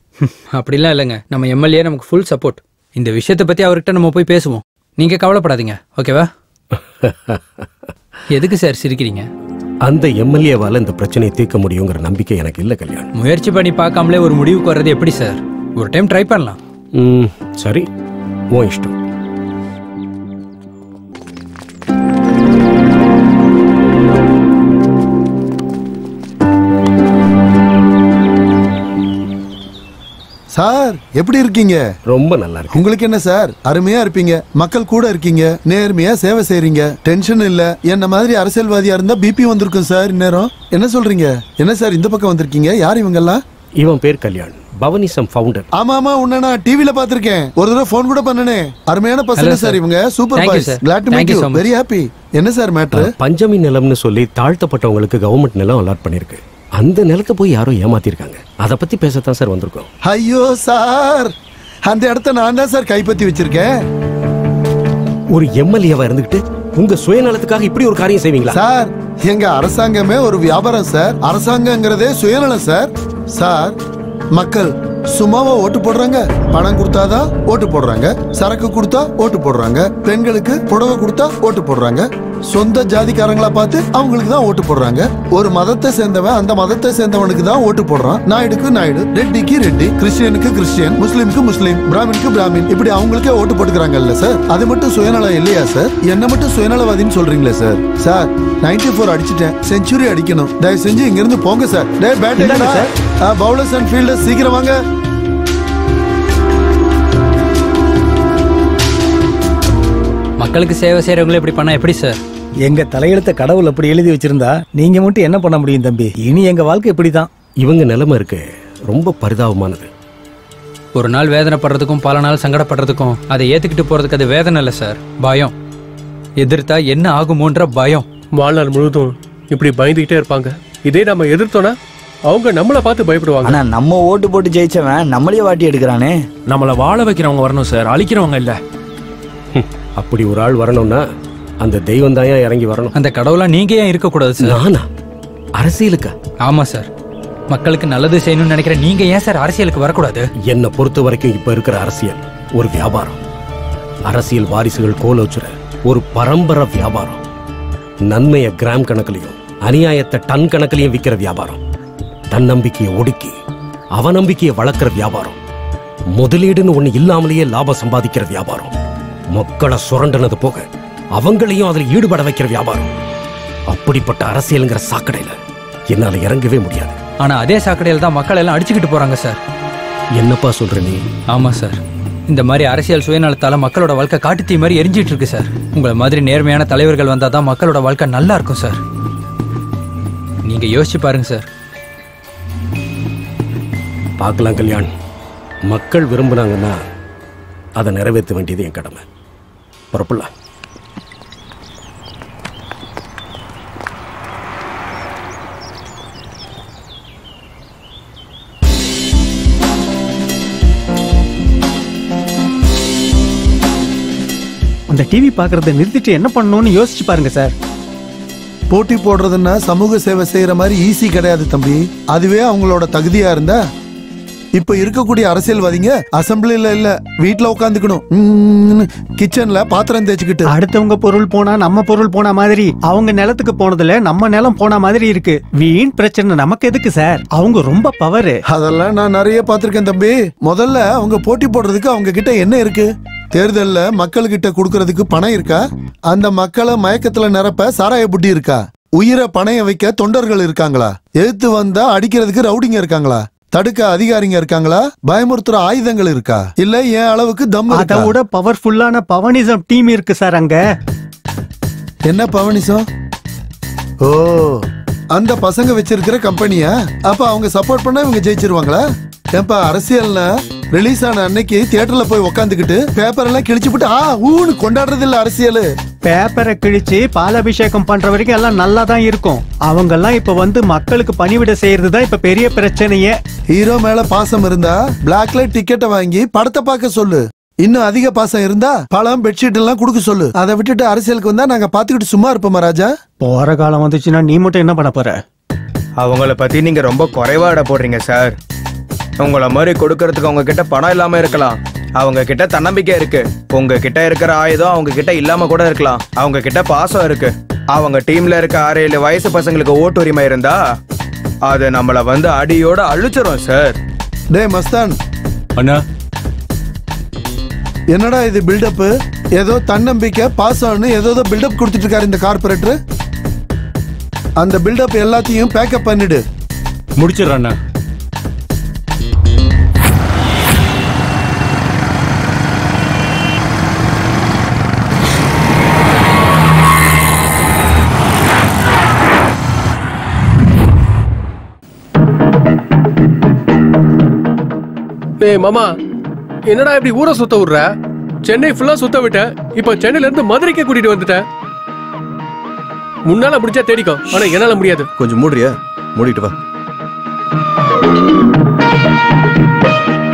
அப்படிலாம் இல்லைங்க. நம்ம எம்எல்ஏ நமக்கு ஃபுல் சப்போர்ட். இந்த விஷயத்தை பத்தி அவர்கிட்ட நம்ம போய் பேசுவோம். நீங்க கவலைப்படாதீங்க, ஓகேவா? எதுக்கு சார் சிரிக்கிறீங்க? அந்த எம்எல்ஏவால இந்த பிரச்சனையை தீர்க்க முடியுங்கிற நம்பிக்கை எனக்கு இல்ல கல்யாண். முயற்சி பண்ணி பார்க்காமலே ஒரு முடிவுக்கு வர்றது எப்படி சார்? ஒரு டைம் ட்ரை பண்ணலாம். சரி, உன் இஷ்டம். சார் எப்படி இருக்கீங்க? ரொம்ப நல்லா இருக்கு. உங்களுக்கு என்ன சார், அருமையா இருப்பீங்க. மக்கள் கூட இருக்கீங்க, நேர்மையா சேவை செய்றீங்க, டென்ஷன் இல்ல. என்ன மாதிரி அரசியல்வாதியா இருந்தா பிபி வந்திருக்கும் சார் இந்நேரம். என்ன சொல்றீங்க? என்ன சார் இந்த பக்கம் வந்திருக்கீங்க? யார் இவங்கெல்லாம்? இவன் பேர் கல்யாண், பவனிசம் ஃபவுண்டர். ஆமா ஆமா, உன்ன நான் டிவில பாத்திருக்கேன். ஒரு தடவை போன் கூட பண்ணனே. அருமையான பசங்க சார் இவங்க. Super boys. Glad to meet you. Very happy. என்ன சார் மேட்டர்? பஞ்சமி நிலம்னு சொல்லி தாழ்த்தப்பட்டவங்களுக்கு கவர்மெண்ட் நிலம் அலாட் பண்ணிருக்கு. அந்த நிலத்தை போய் யாரோ ஏமாத்திருக்காங்க. அத பத்தி பேசத்தான் சார் வந்திருக்கோம். ஐயோ சார், அந்த இடத்த நான் தான் சார் கைப்பற்றி வச்சிருக்கேன். ஒரு எம்எல்ஏவா இருந்துகிட்டு உங்க சுயநலத்துக்காக இப்படி ஒரு காரியம் செய்வீங்களா? சார், எங்க அரசாங்கமே ஒரு வியாபாரம் சார். அரசாங்கங்கிறதே சுயநலம் சார். சார், மக்கள் சும்மாவா ஓட்டு போடுறாங்க? பணம் கொடுத்தாதான் ஓட்டு போடுறாங்க. சரக்கு கொடுத்தா ஓட்டு போடுறாங்க. பெண்களுக்கு புடவை கொடுத்தா ஓட்டு போடுறாங்க. சொந்த ஜாதிக்காரங்களா பார்த்து அவங்களுக்கு தான் ஓட்டு போடுறாங்க. ஒரு மதத்தை சேர்ந்தவன் அந்த மதத்தை சேர்ந்தவனுக்கு தான் ஓட்டு போடுறான். நாயுடுக்கு நாயுடு, ரெட்டிக்கு ரெட்டி, கிறிஸ்டியனுக்கு கிறிஸ்டியன், முஸ்லீமுக்கு முஸ்லீம், பிராமினுக்கு பிராமின், இப்படி அவங்களுக்கே ஓட்டு போட்டுக்கிறாங்கல்ல சார். அது மட்டும் சுயநலம் இல்லையா சார்? என்ன மட்டும் சுயநலவாதின்னு சொல்றீங்களே சார். சார், 94 அடிச்சிட்டேன், செஞ்சுரி அடிக்கணும். தயவு செஞ்சு இங்க இருந்து போங்க சார். டே bat sir, bowlers and fielders சீக்கிரம் வாங்க. மக்களுக்கு சேவை செய்யறவங்களே இப்படி பண்ணா எப்படி சார்? எங்க தலையெழுத்த கடவுள் அப்படி எழுதி வச்சிருந்தா நீங்க மட்டும் என்ன பண்ண முடியும் தம்பி? இனி எங்க வாழ்க்கை இப்படிதான். இவங்க நிலைமை இருக்கு ரொம்ப பரிதாபமானது. ஒரு நாள் வேதனைப்படுறதுக்கும் பல நாள் சங்கடப்படுறதுக்கும் அதை ஏத்துக்கிட்டு போறதுக்கு அது வேதனை இல்ல சார், பயம். எதிர்த்தா என்ன ஆகுமோன்ற பயம். வாழ்நாள் முழுதும் இப்படி பயந்துகிட்டே இருப்பாங்க. இதே நம்ம எதிர்த்தோம்னா அவங்க நம்மள பார்த்து பயப்படுவாங்க. ஆனா நம்ம ஓட்டு போட்டு ஜெயிச்சவன் நம்மளே வாட்டி எடுக்கிறானே. நம்மள வாழ வைக்கிறவங்க வரணும் சார், அழிக்கிறவங்க இல்ல. அப்படி ஒரு ஆள் வரணும்னா அந்த தெய்வம் தான் இறங்கி வரணும். அந்த கடவுளா நீங்க ஏன் இருக்க கூடாது சார்? நானா? அரசியலுக்கா? ஆமா சார், மக்களுக்கு நல்லது செய்யணும்னு நினைக்கிற நீங்க ஏன் சார் அரசியலுக்கு வரக்கூடாது? என்னை பொறுத்த வரைக்கும் இப்ப இருக்கிற அரசியல் ஒரு வியாபாரம். அரசியல் வாரிசுகள் கோலோச்சுற ஒரு பரம்பரை வியாபாரம். நன்மையை கிராம் கணக்கிலையும் அநியாயத்தை டன் கணக்கிலையும் விற்கிற வியாபாரம். தன்னம்பிக்கையை ஒடுக்கி அவநம்பிக்கையை வளர்க்கிற வியாபாரம். முதலீடுன்னு ஒண்ணு இல்லாமலேயே லாபம் சம்பாதிக்கிற வியாபாரம். மக்களை சுரண்டனது போக அவங்களையும் அதில் ஈடுபட வைக்கிற வியாபாரம். அப்படிப்பட்ட அரசியலுங்கிற சாக்கடையில என்னால இறங்கவே முடியாது. ஆனா அதே சாக்கடையில தான் மக்கள் எல்லாம் அடிச்சுக்கிட்டு போறாங்க சார். என்னப்பா சொல்ற நீ? ஆமா சார், இந்த மாதிரி அரசியல் சுயநலத்தால மக்களோட வாழ்க்கை காட்டுத்தீ மாதிரி எரிஞ்சிட்டு இருக்கு சார். உங்களை மாதிரி நேர்மையான தலைவர்கள் வந்தாதான் மக்களோட வாழ்க்கை நல்லா இருக்கும் சார். நீங்க யோசிச்சு பாருங்க சார். பார்க்கலாம் கல்யாண், மக்கள் விரும்புனாங்கன்னா அதை நிறைவேற்ற வேண்டியது என் கடமை. புறப்படலாம். அந்த டிவி பாக்குறத நிறுத்திட்டு என்ன பண்ணணும்னு யோசிச்சு பாருங்க சார். போட்டி போடுறதுன்னா சமூக சேவை செய்யற மாதிரி ஈஸி கிடையாது தம்பி. அதுவே அவங்களோட தகுதியா இருந்தா இப்ப இருக்கக்கூடிய அரசியல்வாதிங்க அசம்பிளில இல்ல வீட்டுல உட்காந்துக்கணும், கிச்சன்ல பாத்திரம் தேய்ச்சிக்கிட்டு. அடுத்தவங்க பொருள் போனா நம்ம பொருள் போன மாதிரி, அவங்க நிலத்துக்கு போனதுல நம்ம நிலம் போன மாதிரி இருக்கு. வீண் பிரச்சனை நமக்கு எதுக்கு சார்? அவங்க ரொம்ப பவர். அதெல்லாம் நான் நிறைய பாத்திருக்கேன் தம்பி. முதல்ல அவங்க போட்டி போடுறதுக்கு அவங்க கிட்ட என்ன இருக்கு? தேர்தல்ல மக்கள்கிட்ட குடுக்கறதுக்கு பணம் இருக்கா? அந்த மக்களை மயக்கத்துல நிரப்ப சாராய புட்டி இருக்கா? உயிரை பணைய வைக்க தொண்டர்கள் இருக்காங்களா? எதிர்த்து வந்தா அடிக்கிறதுக்கு ரவுடிங்க இருக்காங்களா? தடுக்க அதிகாரிங்க இருக்காங்களா? பயமுறுத்துற ஆயுதங்கள் இருக்கா? இல்ல என் அளவுக்கு தம் இருக்கா? அதை விட பவர்ஃபுல்லான பவனிசம் டீம் இருக்கு சார் அங்க. என்ன பவனிசம்? ஓ, அந்த பசங்க வச்சிருக்கிற கம்பெனியா? அப்ப அவங்க சப்போர்ட் பண்ணா இவங்க ஜெயிச்சிருவாங்களா? ஏப்பா, அரசியல்னா ரிலீஸ் ஆன அன்னைக்கு தியேட்டர்ல போய் உக்காந்துக்கிட்டு பேப்பர் எல்லாம் கிழிச்சு போட்டு ஊன்னு கொண்டாடுறது இல்ல அரசியல். பேப்பரை கிழிச்சு பாலாபிஷேகம் பண்ற வரைக்கும் எல்லாம் நல்லா தான் இருக்கும். அவங்க எல்லாம் இப்ப வந்து மக்களுக்கு பணிவிட செய்யறதுதான் இப்ப பெரிய பிரச்சனையே. ஹீரோ மேல பாசம் இருந்தா பிளாக்ல டிக்கெட்டை வாங்கி படத்தை பார்க்க சொல்லு. இன்னும் அதிக பாசம் இருந்தா பழம் பெட்ஷீட் எல்லாம் கொடுக்க சொல்லு. அதை விட்டுட்டு அரசியலுக்கு வந்தா நாங்க பாத்துக்கிட்டு சும்மா இருப்போமா ராஜா? போற காலம் வந்துச்சுன்னா நீ மட்டும் என்ன பண்ண போற? அவங்கள பத்தி நீங்க ரொம்ப குறைவா இட போடுறீங்க சார். உங்களை மாதிரி கொடுக்கறதுக்கு அவங்க கிட்ட பணம் இல்லாம இருக்கலாம், அவங்க கிட்ட தன்னம்பிக்கை இருக்கு. உங்க கிட்ட இருக்கிற ஆயுதம் அவங்க கிட்ட இல்லாம கூட இருக்கலாம். அவங்க கிட்ட பாசம் இருக்கு. அவங்க டீம்ல இருக்க 6-7 வயசு பசங்களுக்கு ஓட்டு உரிமை இருந்தா அது நம்மள வந்து அடியோட அழிச்சிரும் சார். டேய் மஸ்தான் அண்ணா, என்னடா இது பில்டப்? ஏதோ தன்னம்பிக்கை பாசம்னு ஏதோ பில்டப் கொடுத்துட்டு இருக்காரு இந்த கார்பரேட்டர். அந்த பில்டப் எல்லாத்தையும் பேக்கப் பண்ணிடு. முடிச்சிடுறேண்ணா. டேய் மாமா, என்னடா இப்படி ஊரை சுத்த விடுற? சென்னை ஃபுல்லா சுத்த விட்டேன், இப்ப சென்னையில இருந்து மதுரைக்கே கூட்டிட்டு வந்துட்டேன். முன்னால முடிச்சா தேடிக்கோ, ஆனா என்னால முடியாது. கொஞ்சம் மூடுறியா? மூடிட்டு வா.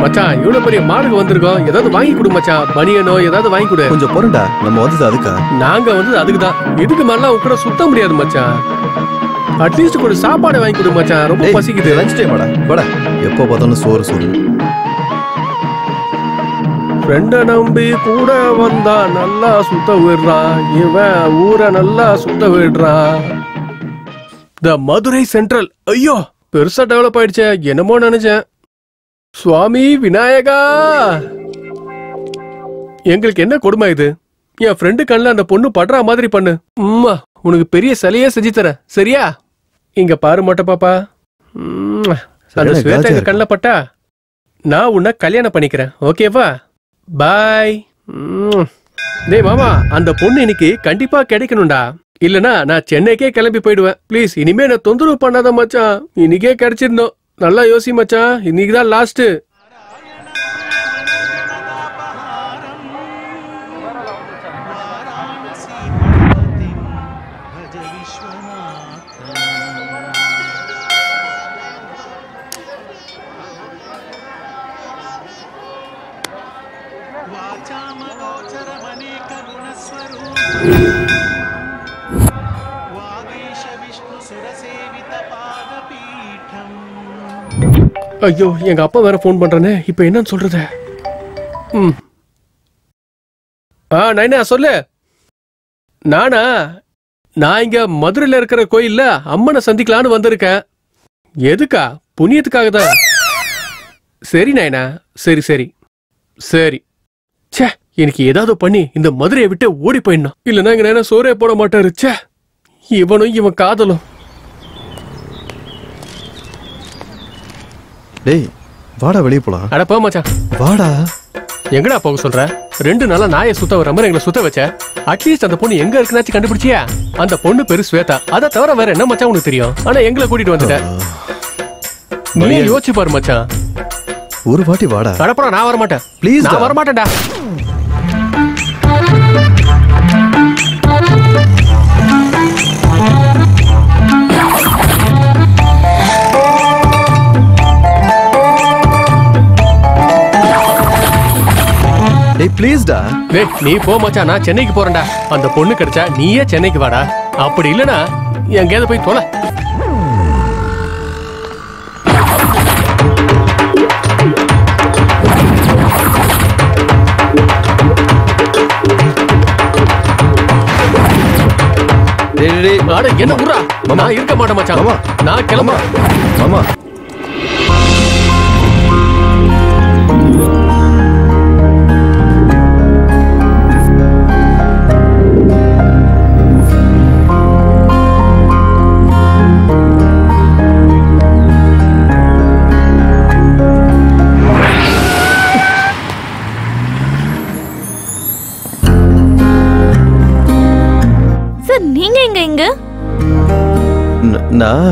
மச்சான், இவ்வளவு பெரிய மாடுக்கு வந்திருக்கோம், ஏதாவது வாங்கி கொடு மச்சான். பனியனோ ஏதாவது வாங்கி கொடு. கொஞ்சம் பொருண்டா, நம்ம வந்தது அதுக்கா? நாங்க வந்து அதுக்குதான். இதுக்கு மேல உட்கார சுத்த முடியாது மச்சான். அட்லீஸ்ட் ஒரு சாப்பாடு வாங்கி கொடு மச்சான், ரொம்ப பசிக்குது. லஞ்ச் டைம் வாடா. எப்போ பார்த்தாலும் சோறு சோறு. ஃப்ரெண்ட நம்பி கூட வந்தா நல்லா சுத்த விடுறான், இவன் ஊரை நல்லா சுத்த விடுறான். த மதுரை சென்ட்ரல், ஐயோ பெருசா டெவலப் ஆயிடுச்சே, என்னமோ நினைச்சேன். சுவாமி விநாயகா, எங்களுக்கு என்ன கொடுமை இது? என் ஃப்ரெண்டு கண்ணில் அந்த பொண்ணு படுற மாதிரி பண்ணு. உனக்கு பெரிய சிலையே செஞ்சு தரேன், சரியா? இங்க பாரு மாட்ட பாப்பா, அந்த ஸ்வேதா எங்க கண்ணில் பட்டா நான் உன்னை கல்யாணம் பண்ணிக்கிறேன், ஓகேவா? பாய். டேய் மாமா, அந்த பொண்ணு இன்னைக்கு கண்டிப்பா கிடைக்கணும்டா, இல்லனா நான் சென்னைக்கே கிளம்பி போயிடுவேன். ப்ளீஸ் இனிமே நான் தொந்தரவு பண்ணாத மச்சான். இன்னைக்கே கிடைச்சிருந்தோம், நல்லா யோசி மச்சான், இன்னைக்குதான் லாஸ்ட். ஐயோ, எங்க அப்பா வேற போன் பண்றானே, இப்ப என்னன்னு சொல்றது? நைனா சொல்லு. நானா? நான் இங்க மதுரையில இருக்கிற கோயில்ல அம்மனை சந்திக்கலான்னு வந்திருக்கேன். எதுக்கா? புண்ணியத்துக்காக தான். சரி நைனா, சரி சரி சரி. ச்சே, எனக்கு ஏதாவது பண்ணி இந்த மதுரையை விட்டு ஓடி போயிடணும், இல்லைன்னா இங்க நைனா சோறே போட மாட்டாரு. ச்சே, இவனும் இவன் காதலும். டேய் வாடா, வெளியே போலாம். அட போ மச்சான். வாடா. எங்கடா போக சொல்ற? 2 நாளா நாயை சுத்த வர மாதிரி எங்களை சுத்த வச்ச. அட்லீஸ்ட் அந்த பொண்ணு எங்க இருக்குனாச்சும் கண்டுபிடிச்சியா? அந்த பொண்ணு பேரு ஸ்வேதா, அதை தவிர வேற என்ன மச்சான் உனக்கு தெரியும்? ஆனா எங்களை கூட்டிட்டு வந்துட்ட. நீ யோசிச்சு பாரு மச்சான். ஒரு வாட்டி வாடா. கடப்புறம் நான் வரமாட்டேன். ப்ளீஸ், நான் வரமாட்டேன்டா. டேய் ப்ளீஸ்டா. டேய் நீ போ மச்சான், நான் சென்னைக்கு போறேன்டா. அந்த பொண்ணு கிடைச்சா நீயே சென்னைக்கு வாடா. அப்படி இல்லனா எங்கேயாவது போய் தொலை. அட என்ன புறா, நான் இருக்க மாட்டேன் மச்சான். நான் கிளம்புறேன் மாமா. நீங்க எங்க இங்க? நான்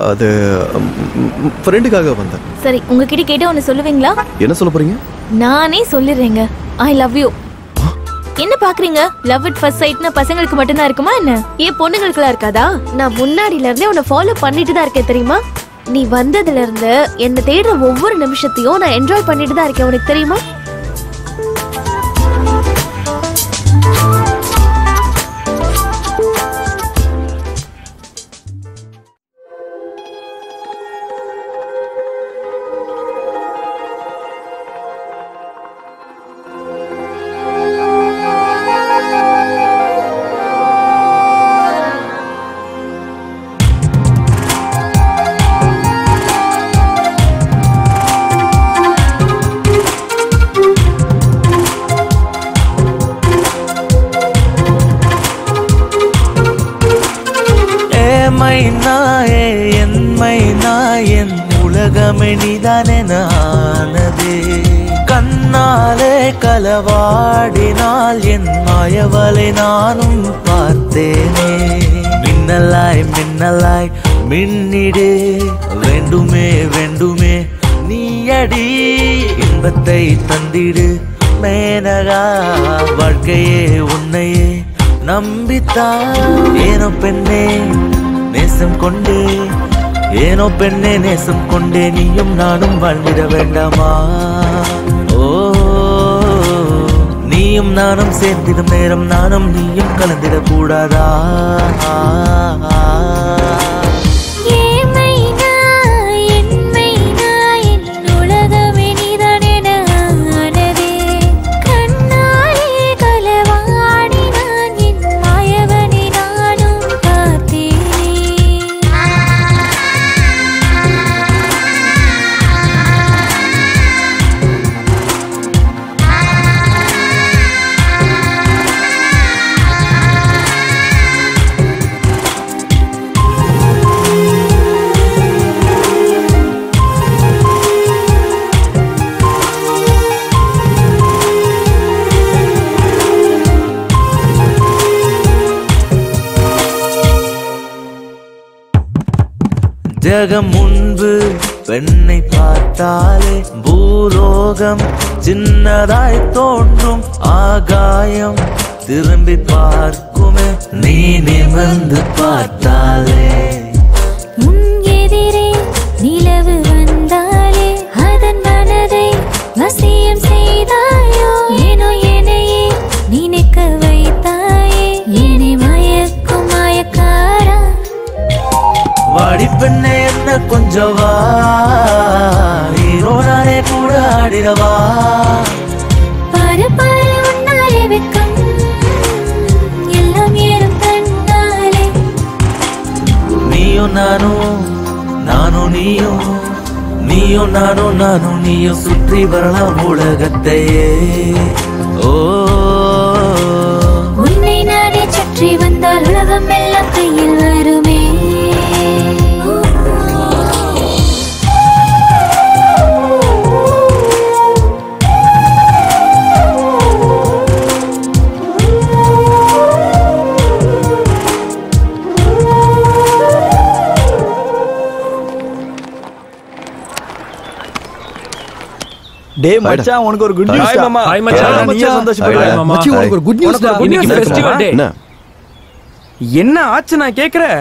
அது ஃப்ரெண்டுக்காக வந்தேன். சரி, உங்ககிட்ட கேட்டு ஒன்னு சொல்லுவீங்களா? என்ன சொல்ல போறீங்க? நானே சொல்லிடுறேங்க. I love you. என்ன பாக்குறீங்க? லவ் அட் ஃபர்ஸ்ட் சைட்னா பசங்களுக்கு மட்டும் தான் இருக்குமா என்ன? ஏன் பொண்ணுங்களுக்குலாம் இருக்காதா? நான் முன்னாடில இருந்தே உன்னை ஃபாலோ பண்ணிட்டு தான் இருக்கேன் தெரியுமா? நீ வந்ததுல இருந்து என்ன தேடுற ஒவ்வொரு நிமிஷத்தையும் நான் என்ஜாய் பண்ணிட்டு தான் இருக்கேன். உனக்கு தெரியுமா? கண்ணாலே களவாடினால் என் மாயவலை நானும் பார்த்தேனே. மின்னலாய் மின்னலாய் மின்னிடு, வேண்டுமே வேண்டுமே நீயடி, இன்பத்தை தந்திடு மேனகா. வாழ்க்கையே உன்னையே நம்பித்தான். ஏனோ பெண்ணே நேசம் கொண்டே, ஏனோ பெண்ணே நேசம் கொண்டே, நீயும் நானும் வாழ்ந்திட வேண்டாமா? ஓ நீயும் நானும் சேர்ந்திடும் நேரம் நானும் நீயும் கலந்திட கூடாதா? ஜகம் முன்பு பெண்ணை பார்த்தாலே பூலோகம் சின்னதாய் தோன்றும், ஆகாயம் திரும்பி பார்க்குமே நீ நிமிர்ந்து பார்த்தாலே. உன் எதிரே நிலவு வந்தாலே அதன் மனதை வசியம் செய்தாயோ, ஏனோ என்னையே நினைக்க வைத்தாயே, என்னை மயக்கும் மயக்காரா. வாடி பெண்ணே என்ன கொஞ்சம் வா, ஹீரோ நானே கூட ஆடிடவா. பாரு பாரு உன்னாலே வெக்கம் எல்லாம் ஏறும் கண்ணாலே. நீயும் நானும் நானும் நீயும், நீயும் நானும் நானும் நீயும் சுற்றி வரலாம் உலகத்தையே. ஓ உன்னை நானே சுற்றி வந்தால் உலகம் எல்லாம் கையில் வருமே. டேய் மச்சான், உனக்கு ஒரு குட் நியூஸ். ஹாய் மாமா. ஹாய் மச்சான், நீயே சந்தோஷப்படுற. மச்சி உனக்கு ஒரு குட் நியூஸ். இன்னைக்கு ஃபெஸ்டிவல் டே. என்ன ஆச்சு நான் கேக்குறேன்.